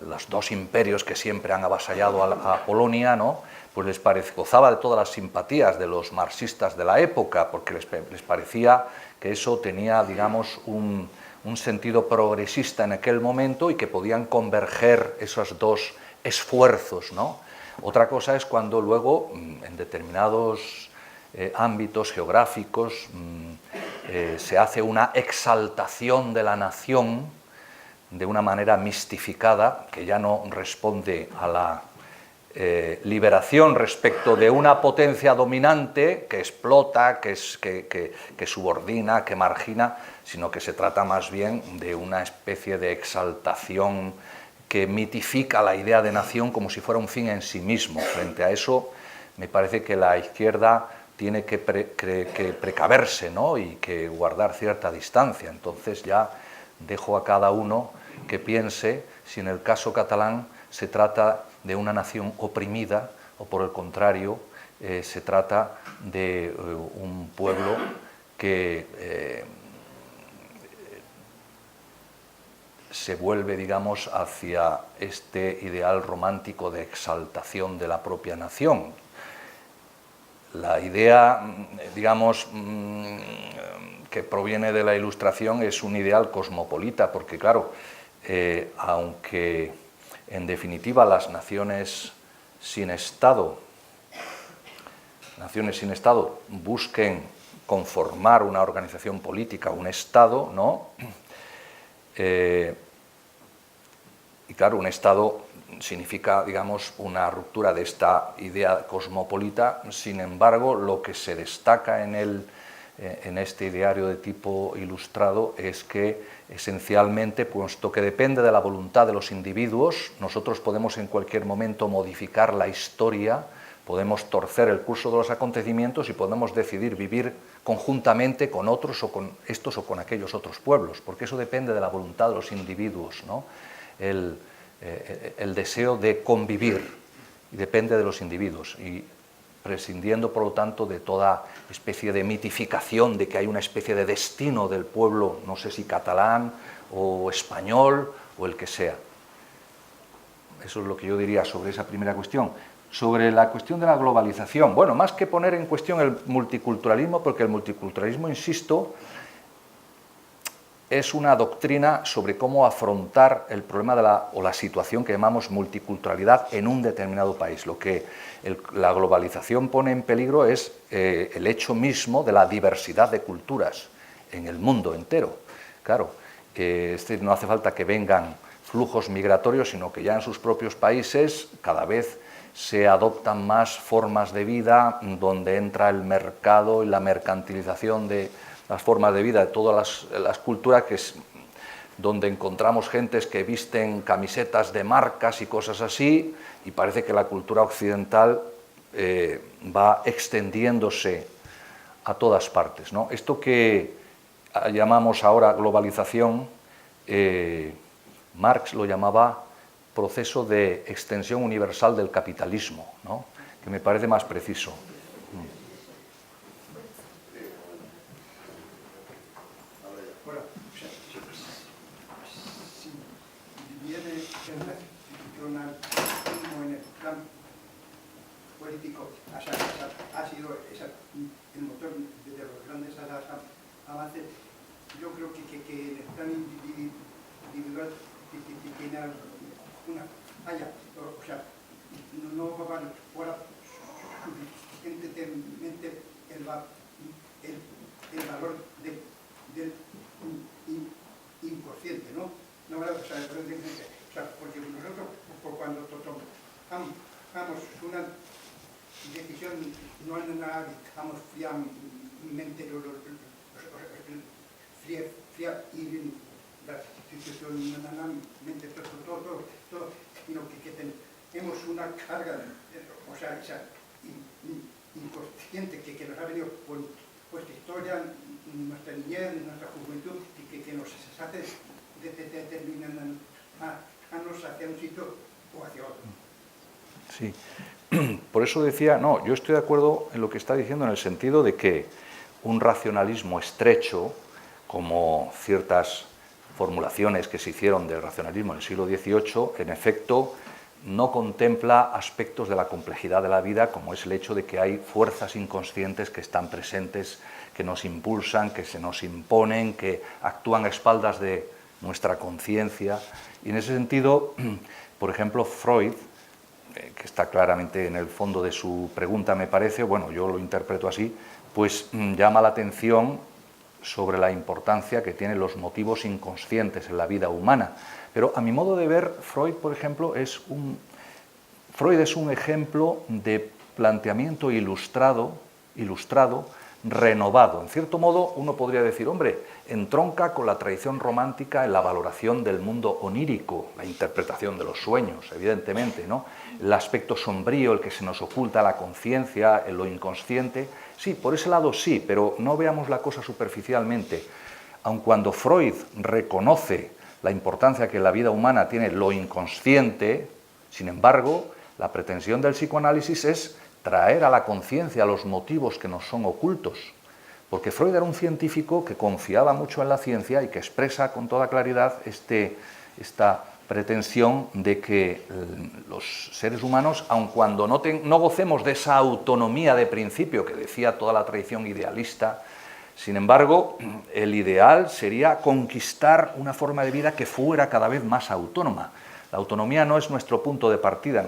los dos imperios que siempre han avasallado a Polonia, ¿no? Pues gozaba de todas las simpatías de los marxistas de la época, porque les parecía que eso tenía, digamos, un un sentido progresista en aquel momento y que podían converger esos dos esfuerzos, ¿no? Otra cosa es cuando luego, en determinados ámbitos geográficos, se hace una exaltación de la nación de una manera mistificada, que ya no responde a la liberación respecto de una potencia dominante que explota, que subordina, que margina, sino que se trata más bien de una especie de exaltación que mitifica la idea de nación como si fuera un fin en sí mismo. Frente a eso, me parece que la izquierda tiene que precaverse, ¿no? Y que guardar cierta distancia. Entonces ya dejo a cada uno que piense si en el caso catalán se trata de una nación oprimida o por el contrario se trata de un pueblo que se vuelve, digamos, hacia este ideal romántico de exaltación de la propia nación. La idea, digamos, que proviene de la Ilustración es un ideal cosmopolita, porque claro, aunque en definitiva las naciones sin Estado busquen conformar una organización política, un Estado, ¿no? Y claro, un Estado significa, digamos, una ruptura de esta idea cosmopolita. Sin embargo, lo que se destaca en este ideario de tipo ilustrado es que esencialmente, puesto que depende de la voluntad de los individuos, nosotros podemos en cualquier momento modificar la historia, podemos torcer el curso de los acontecimientos y podemos decidir vivir conjuntamente con otros o con estos o con aquellos otros pueblos, porque eso depende de la voluntad de los individuos, ¿no? El deseo de convivir y depende de los individuos, y prescindiendo por lo tanto de toda especie de mitificación de que hay una especie de destino del pueblo, no sé si catalán o español o el que sea. Eso es lo que yo diría sobre esa primera cuestión. Sobre la cuestión de la globalización, bueno, más que poner en cuestión el multiculturalismo, porque el multiculturalismo, insisto, es una doctrina sobre cómo afrontar el problema o la situación que llamamos multiculturalidad en un determinado país. Lo que la globalización pone en peligro es el hecho mismo de la diversidad de culturas en el mundo entero. Claro, no hace falta que vengan flujos migratorios, sino que ya en sus propios países cada vez se adoptan más formas de vida donde entra el mercado y la mercantilización de las formas de vida de todas las culturas, que es donde encontramos gentes que visten camisetas de marcas y cosas así, y parece que la cultura occidental va extendiéndose a todas partes, ¿no? Esto que llamamos ahora globalización, Marx lo llamaba proceso de extensión universal del capitalismo, ¿no? Que me parece más preciso. Ha sido el motor de los grandes avances. Yo creo que en el plan individual tiene una falla, o sea, no va a fuera suficientemente el valor del inconsciente, ¿no? No, o sea, porque nosotros cuando tomamos una decisión no analizamos fríamente institucionalmente todo, sino que tenemos una carga, o sea, inconsciente que nos ha venido por nuestra historia, nuestra niñez, nuestra juventud, y que nos hace determinarnos hacia un sitio o hacia otro. Sí. Por eso decía, no, yo estoy de acuerdo en lo que está diciendo en el sentido de que un racionalismo estrecho, como ciertas formulaciones que se hicieron del racionalismo en el siglo XVIII, en efecto, no contempla aspectos de la complejidad de la vida, como es el hecho de que hay fuerzas inconscientes que están presentes, que nos impulsan, que se nos imponen, que actúan a espaldas de nuestra conciencia. Y en ese sentido, por ejemplo, Freud, que está claramente en el fondo de su pregunta, me parece, bueno, yo lo interpreto así, pues llama la atención sobre la importancia que tienen los motivos inconscientes en la vida humana. Pero a mi modo de ver, Freud, por ejemplo, es un ejemplo de planteamiento ilustrado, renovado. En cierto modo, uno podría decir, hombre, entronca con la tradición romántica en la valoración del mundo onírico, la interpretación de los sueños, evidentemente, ¿no? El aspecto sombrío, el que se nos oculta a la conciencia, en lo inconsciente. Sí, por ese lado sí, pero no veamos la cosa superficialmente. Aun cuando Freud reconoce la importancia que en la vida humana tiene lo inconsciente, sin embargo, la pretensión del psicoanálisis es traer a la conciencia los motivos que nos son ocultos, porque Freud era un científico que confiaba mucho en la ciencia y que expresa con toda claridad esta pretensión de que los seres humanos, aun cuando no gocemos de esa autonomía de principio que decía toda la tradición idealista, sin embargo, el ideal sería conquistar una forma de vida que fuera cada vez más autónoma. La autonomía no es nuestro punto de partida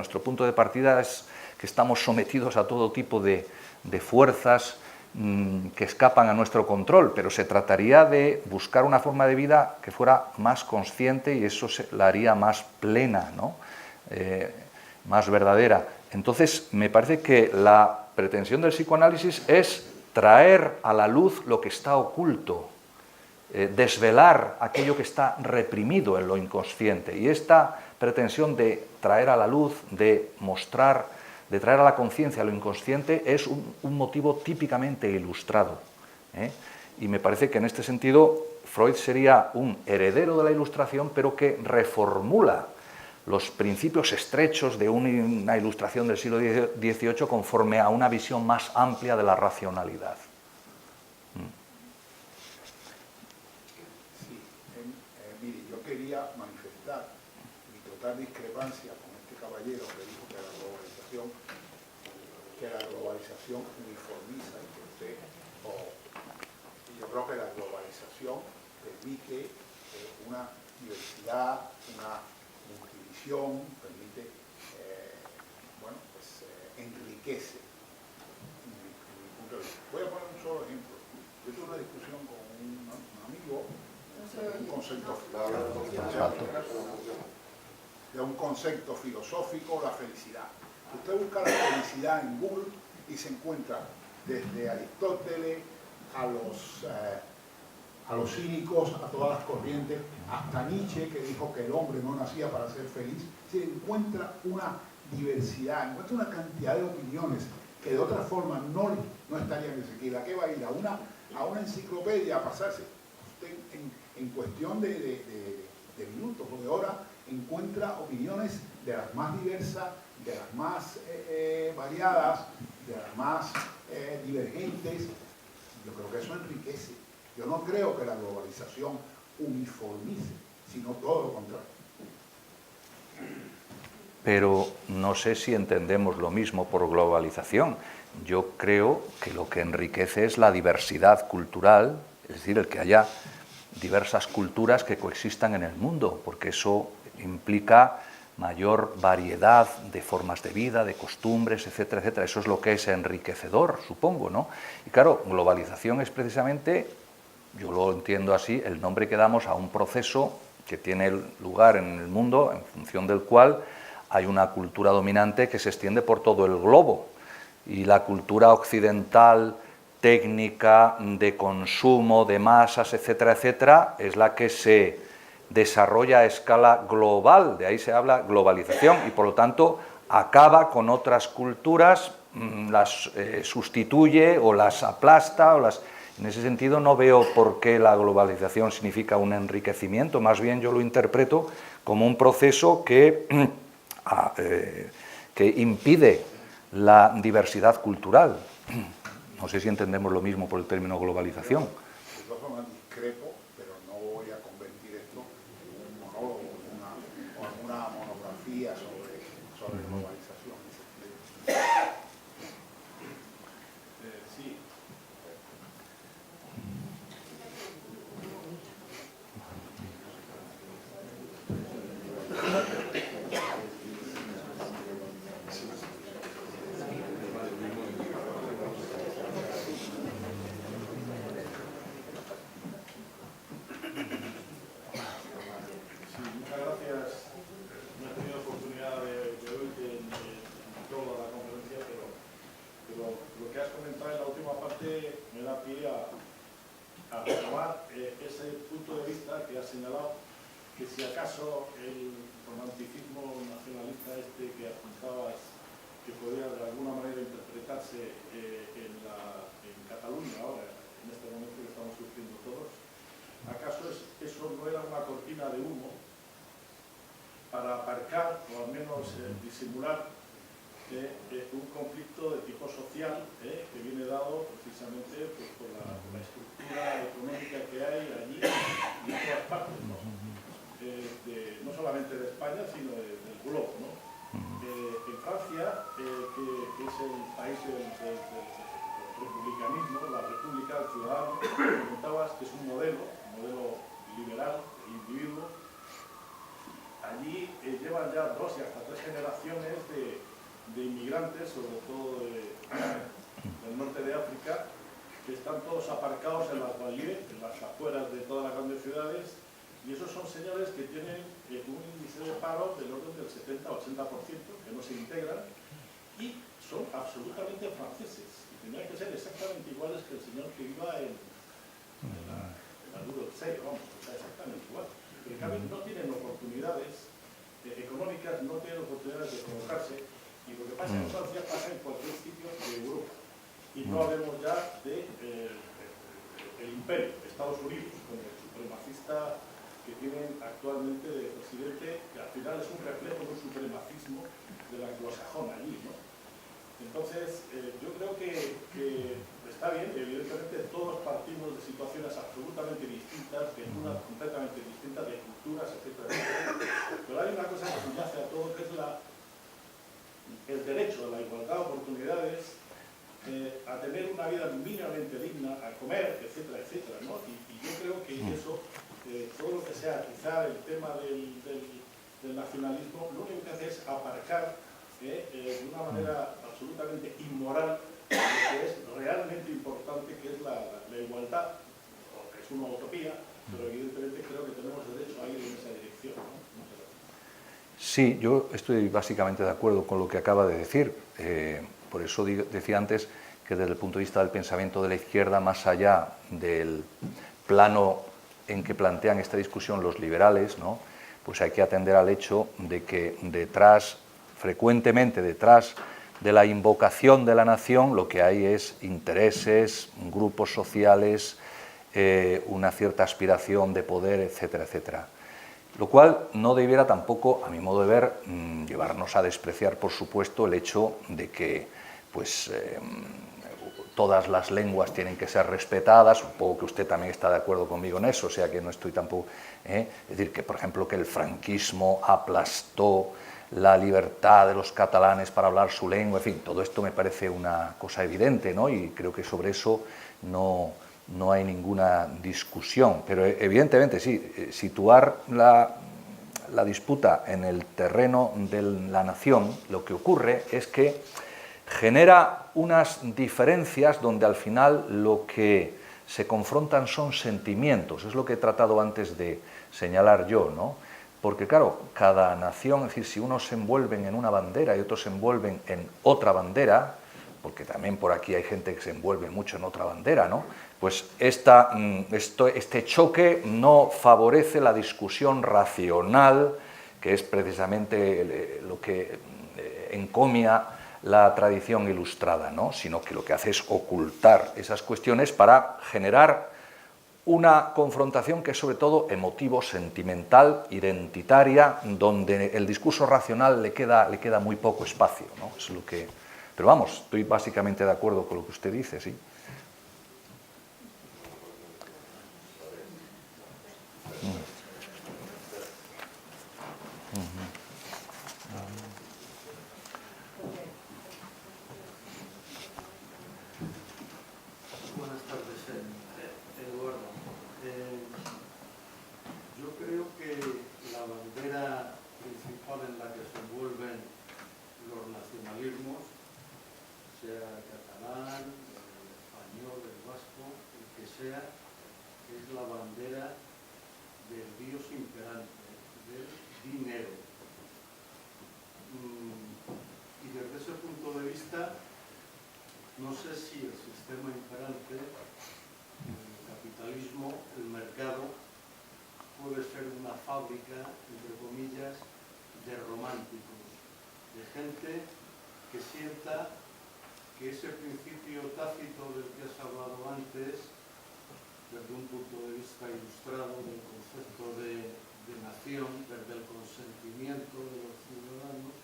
es que estamos sometidos a todo tipo de fuerzas que escapan a nuestro control, pero se trataría de buscar una forma de vida que fuera más consciente y eso la haría más plena, ¿no? Más verdadera. Entonces, me parece que la pretensión del psicoanálisis es traer a la luz lo que está oculto, desvelar aquello que está reprimido en lo inconsciente. Y esta pretensión de traer a la luz, de mostrar, de traer a la conciencia lo inconsciente es un motivo típicamente ilustrado, ¿eh? Y me parece que en este sentido Freud sería un heredero de la Ilustración, pero que reformula los principios estrechos de una ilustración del siglo XVIII conforme a una visión más amplia de la racionalidad. Sí, mire, yo quería manifestar mi total discrepancia con este caballero que dijo que la globalización uniformiza y que usted, yo creo que la globalización permite una diversidad, una división, permite, enriquece mi punto de vista. Voy a poner un solo ejemplo. Yo tuve una discusión con un amigo de un concepto filosófico, la felicidad. Usted busca la felicidad en Google y se encuentra desde Aristóteles a los cínicos, a todas las corrientes, hasta Nietzsche, que dijo que el hombre no nacía para ser feliz. Se encuentra una diversidad, encuentra una cantidad de opiniones que de otra forma no estarían en Ezequiel. ¿A qué va a ir? A una enciclopedia a pasarse. Usted en cuestión de minutos o de horas encuentra opiniones de las más diversas, de las más variadas, de las más divergentes. Yo creo que eso enriquece. Yo no creo que la globalización uniformice, sino todo lo contrario. Pero no sé si entendemos lo mismo por globalización. Yo creo que lo que enriquece es la diversidad cultural, es decir, el que haya diversas culturas que coexistan en el mundo, porque eso implica mayor variedad de formas de vida, de costumbres, etcétera, etcétera. Eso es lo que es enriquecedor, supongo, ¿no? Y claro, globalización es precisamente, yo lo entiendo así, el nombre que damos a un proceso que tiene lugar en el mundo, en función del cual hay una cultura dominante que se extiende por todo el globo. Y la cultura occidental, técnica, de consumo, de masas, etcétera, etcétera, es la que se desarrolla a escala global, de ahí se habla globalización, y por lo tanto acaba con otras culturas, las sustituye o las aplasta, en ese sentido no veo por qué la globalización significa un enriquecimiento, más bien yo lo interpreto como un proceso que impide la diversidad cultural. No sé si entendemos lo mismo por el término globalización. De todas formas discrepo, pero no voy a convertir esto en un monólogo o en una monografía sobre globalización. Sí. Muchas gracias. No he tenido oportunidad de oírte en toda la conferencia, pero lo que has comentado en la última parte me da pie a retomar ese punto de vista que has señalado, que si acaso el romanticismo nacionalista este que apuntabas, que podía de alguna manera interpretarse en Cataluña ahora, en este momento que estamos sufriendo todos, ¿acaso eso no era una cortina de humo para aparcar, o al menos disimular, un conflicto de tipo social que viene dado precisamente pues, por la estructura económica que hay allí y en todas partes, ¿no? No solamente de España, sino del globo, ¿no? En Francia, que es el país del republicanismo, la república, el ciudadano, comentabas que es un modelo liberal, individuo. Allí llevan ya 2 y hasta 3 generaciones de inmigrantes, sobre todo del norte de África, que están todos aparcados en las banlieues, en las afueras de todas las grandes ciudades, y esos son señores que tienen un índice de paro del orden del 70-80%, que no se integran, y son absolutamente franceses, y tendrían que ser exactamente iguales que el señor que iba en la Duro del Sello, vamos, está exactamente igual. Pero en cambio no tienen oportunidades económicas, no tienen oportunidades de colocarse, y lo que pasa en Francia pasa en cualquier sitio de Europa. Y no hablemos ya de el imperio, Estados Unidos, con el supremacista que tienen actualmente de presidente, que al final es un reflejo de un supremacismo del anglosajón allí, ¿no? Entonces, yo creo que está bien, evidentemente todos partimos de situaciones absolutamente distintas, de culturas completamente distintas, de culturas, etcétera, etcétera. Pero hay una cosa que subyace a todo, que es el derecho a la igualdad de oportunidades, a tener una vida mínimamente digna, a comer, etcétera, etcétera, ¿no? Y yo creo que eso, todo lo que sea atizar el tema del nacionalismo, lo único que hace es aparcar de una manera absolutamente inmoral lo que es realmente importante, que es la igualdad, que es una utopía, pero evidentemente creo que tenemos derecho a ir en esa dirección, ¿no? Sí, yo estoy básicamente de acuerdo con lo que acaba de decir. Por eso decía antes que desde el punto de vista del pensamiento de la izquierda, más allá del plano en que plantean esta discusión los liberales, ¿no? Pues hay que atender al hecho de que frecuentemente detrás de la invocación de la nación, lo que hay es intereses, grupos sociales, una cierta aspiración de poder, etcétera, etcétera. Lo cual no debiera tampoco, a mi modo de ver, llevarnos a despreciar, por supuesto, el hecho de que pues, todas las lenguas tienen que ser respetadas. Supongo que usted también está de acuerdo conmigo en eso, o sea que no estoy tampoco... Es decir, que por ejemplo que el franquismo aplastó la libertad de los catalanes para hablar su lengua, en fin, todo esto me parece una cosa evidente, ¿no? Y creo que sobre eso no hay ninguna discusión, pero evidentemente sí, situar la disputa en el terreno de la nación, lo que ocurre es que genera unas diferencias donde al final lo que se confrontan son sentimientos, es lo que he tratado antes de señalar yo, ¿no? Porque claro, cada nación, es decir, si unos se envuelven en una bandera y otros se envuelven en otra bandera, porque también por aquí hay gente que se envuelve mucho en otra bandera, ¿no? Pues este choque no favorece la discusión racional, que es precisamente lo que encomia la tradición ilustrada, ¿no? Sino que lo que hace es ocultar esas cuestiones para generar una confrontación que es sobre todo emotivo, sentimental, identitaria, donde el discurso racional le queda muy poco espacio, ¿no? Es lo que... Pero vamos, estoy básicamente de acuerdo con lo que usted dice, sí. es la bandera del dios imperante, del dinero. Y desde ese punto de vista, no sé si el sistema imperante, el capitalismo, el mercado, puede ser una fábrica, entre comillas, de románticos, de gente que sienta que ese principio tácito del que has hablado antes, desde un punto de vista ilustrado del concepto de nación, desde el consentimiento de los ciudadanos,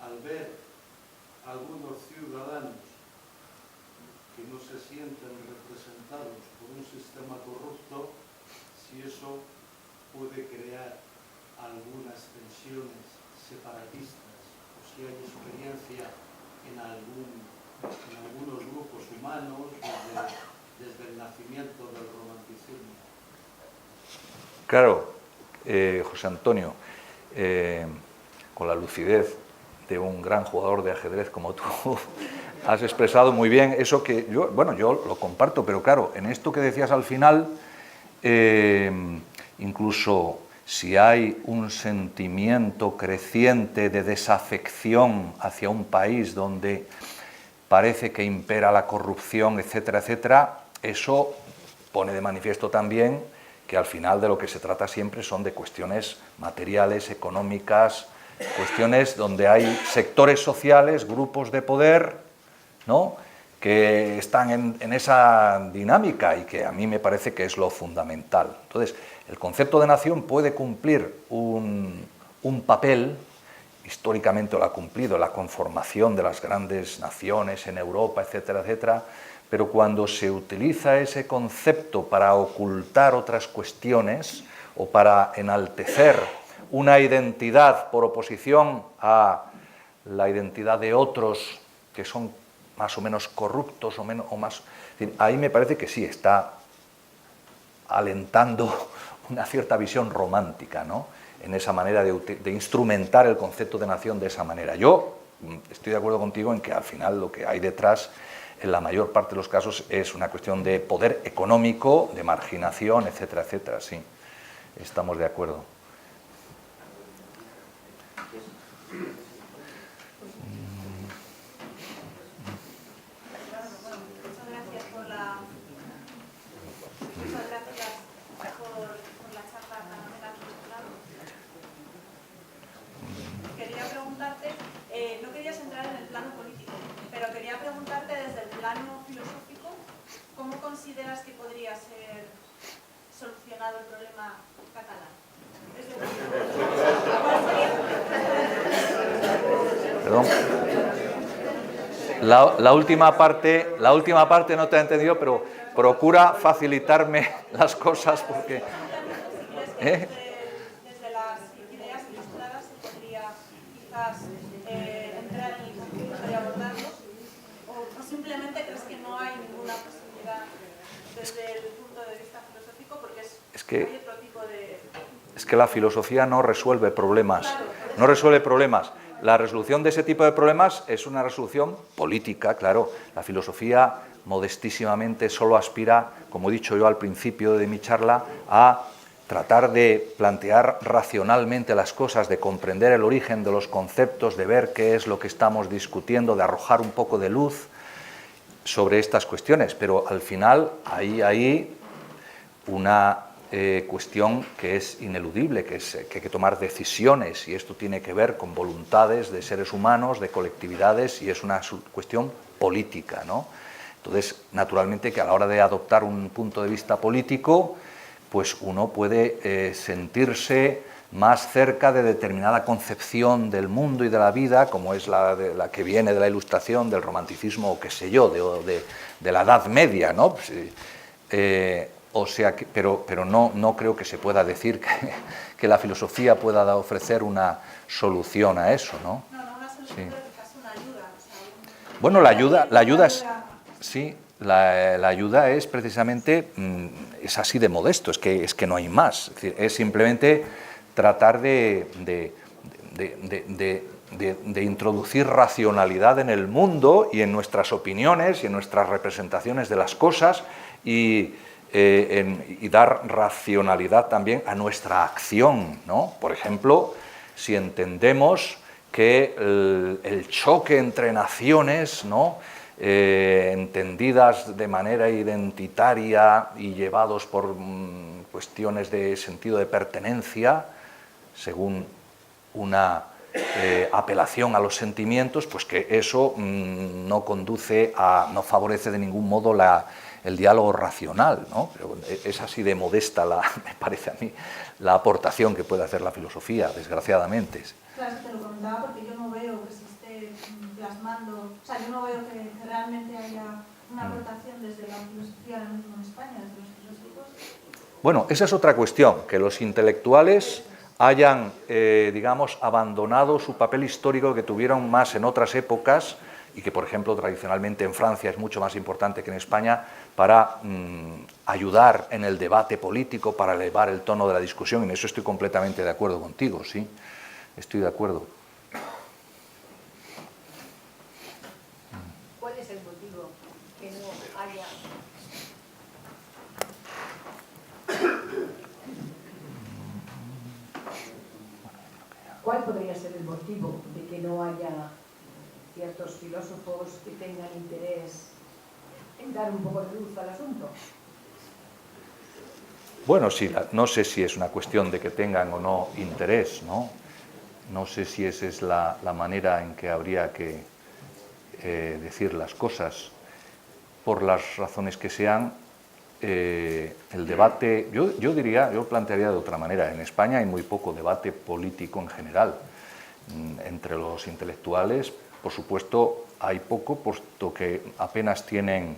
al ver algunos ciudadanos que no se sienten representados por un sistema corrupto, si eso puede crear algunas tensiones separatistas o si hay experiencia en algunos grupos humanos desde el nacimiento del romanticismo. Claro, José Antonio, con la lucidez de un gran jugador de ajedrez como tú, has expresado muy bien eso que yo lo comparto, pero claro, en esto que decías al final, incluso si hay un sentimiento creciente de desafección hacia un país donde parece que impera la corrupción, etcétera, etcétera, eso pone de manifiesto también que al final de lo que se trata siempre son de cuestiones materiales, económicas, cuestiones donde hay sectores sociales, grupos de poder, ¿no?, que están en esa dinámica y que a mí me parece que es lo fundamental. Entonces, el concepto de nación puede cumplir un papel, históricamente lo ha cumplido, la conformación de las grandes naciones en Europa, etcétera, etcétera, pero cuando se utiliza ese concepto para ocultar otras cuestiones o para enaltecer una identidad por oposición a la identidad de otros que son más o menos corruptos o más... Ahí me parece que sí, está alentando una cierta visión romántica, ¿no?, en esa manera de instrumentar el concepto de nación de esa manera. Yo estoy de acuerdo contigo en que al final lo que hay detrás, en la mayor parte de los casos, es una cuestión de poder económico, de marginación, etcétera, etcétera. Sí, estamos de acuerdo. ¿Consideras que podría ser solucionado el problema catalán? Perdón. La última parte no te he entendido, pero procura facilitarme las cosas porque... Desde las ideas ilustradas se podría quizás entrar en el conflicto y abordarlo, o simplemente crees que no hay ninguna posibilidad desde el punto de vista filosófico, porque hay otro tipo de... Es que la filosofía no resuelve problemas, no resuelve problemas. La resolución de ese tipo de problemas es una resolución política, claro. La filosofía, modestísimamente, solo aspira, como he dicho yo al principio de mi charla, a tratar de plantear racionalmente las cosas, de comprender el origen de los conceptos, de ver qué es lo que estamos discutiendo, de arrojar un poco de luz sobre estas cuestiones, pero al final hay una cuestión que es ineludible, que hay que tomar decisiones, y esto tiene que ver con voluntades de seres humanos, de colectividades, y es una cuestión política, ¿no? Entonces, naturalmente que a la hora de adoptar un punto de vista político, pues uno puede sentirse más cerca de determinada concepción del mundo y de la vida, como es la que viene de la Ilustración, del romanticismo, o qué sé yo, de la Edad Media, ¿no? O sea, pero no creo que se pueda decir que la filosofía pueda ofrecer una solución a eso, ¿no? No una solución, sí. Pero quizás una ayuda. Bueno, la ayuda es... Sí, la ayuda es precisamente, es así de modesto, es que no hay más. Es decir, es simplemente tratar de introducir racionalidad en el mundo y en nuestras opiniones y en nuestras representaciones de las cosas, y y dar racionalidad también a nuestra acción, ¿no? Por ejemplo, si entendemos que el choque entre naciones, ¿no?, entendidas de manera identitaria y llevados por cuestiones de sentido de pertenencia, según una apelación a los sentimientos, pues que eso no favorece de ningún modo el diálogo racional, ¿no? Pero es así de modesta, me parece a mí, la aportación que puede hacer la filosofía, desgraciadamente. Claro, te lo comentaba porque yo no veo que se esté plasmando, o sea, yo no veo que realmente haya una aportación desde la filosofía ahora mismo en España, desde los filósofos. Bueno, esa es otra cuestión, que los intelectuales hayan, digamos, abandonado su papel histórico que tuvieron más en otras épocas y que, por ejemplo, tradicionalmente en Francia es mucho más importante que en España para ayudar en el debate político, para elevar el tono de la discusión, y en eso estoy completamente de acuerdo contigo, sí, estoy de acuerdo. ¿Cuál es el motivo que no haya... ¿Cuál podría ser el motivo de que no haya ciertos filósofos que tengan interés en dar un poco de luz al asunto? Bueno, sí, no sé si es una cuestión de que tengan o no interés, ¿no? No sé si esa es la manera en que habría que decir las cosas. Por las razones que sean, el debate, yo plantearía de otra manera. En España hay muy poco debate político en general. Entre los intelectuales, por supuesto, hay poco, puesto que apenas tienen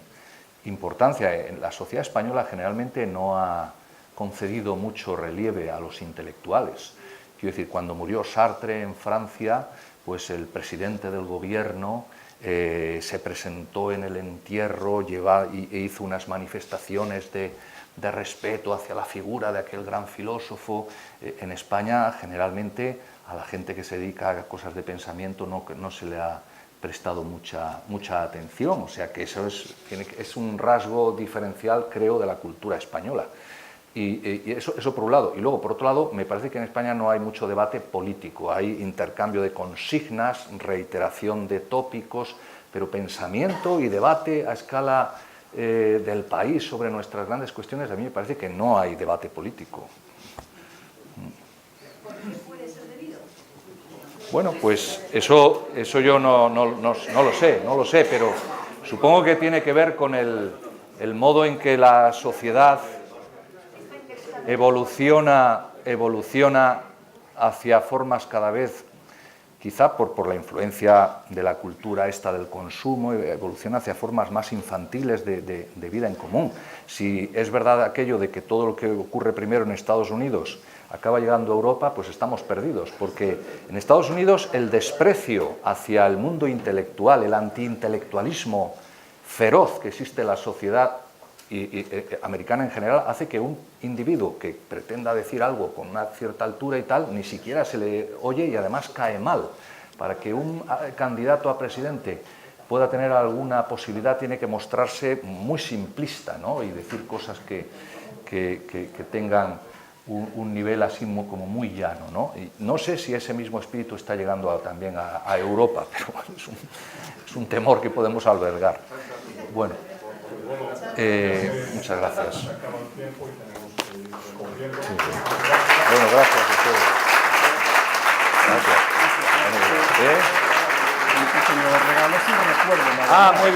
importancia. La sociedad española generalmente no ha concedido mucho relieve a los intelectuales. Quiero decir, cuando murió Sartre en Francia, pues el presidente del gobierno se presentó en el entierro e hizo unas manifestaciones de respeto hacia la figura de aquel gran filósofo. En España, generalmente, a la gente que se dedica a cosas de pensamiento no se le ha prestado mucha atención. O sea que eso es un rasgo diferencial, creo, de la cultura española. Y eso por un lado. Y luego, por otro lado, me parece que en España no hay mucho debate político. Hay intercambio de consignas, reiteración de tópicos, pero pensamiento y debate a escala del país sobre nuestras grandes cuestiones, a mí me parece que no hay debate político. ¿Por qué puede ser debido? Bueno, pues eso yo no lo sé, pero supongo que tiene que ver con el modo en que la sociedad evoluciona hacia formas cada vez, quizá por la influencia de la cultura esta del consumo, evoluciona hacia formas más infantiles de vida en común. Si es verdad aquello de que todo lo que ocurre primero en Estados Unidos acaba llegando a Europa, pues estamos perdidos, porque en Estados Unidos el desprecio hacia el mundo intelectual, el antiintelectualismo feroz que existe en la sociedad y americana en general, hace que un individuo que pretenda decir algo con una cierta altura y tal, ni siquiera se le oye y además cae mal. Para que un candidato a presidente pueda tener alguna posibilidad, tiene que mostrarse muy simplista, ¿no? Y decir cosas que tengan un nivel así como muy llano, ¿no? Y no sé si ese mismo espíritu está llegando también a Europa, pero es un temor que podemos albergar. Bueno. Muchas gracias. Sí. Bueno, gracias a ustedes. Gracias. Señor Regalo, sí recuerdo. Muy bien.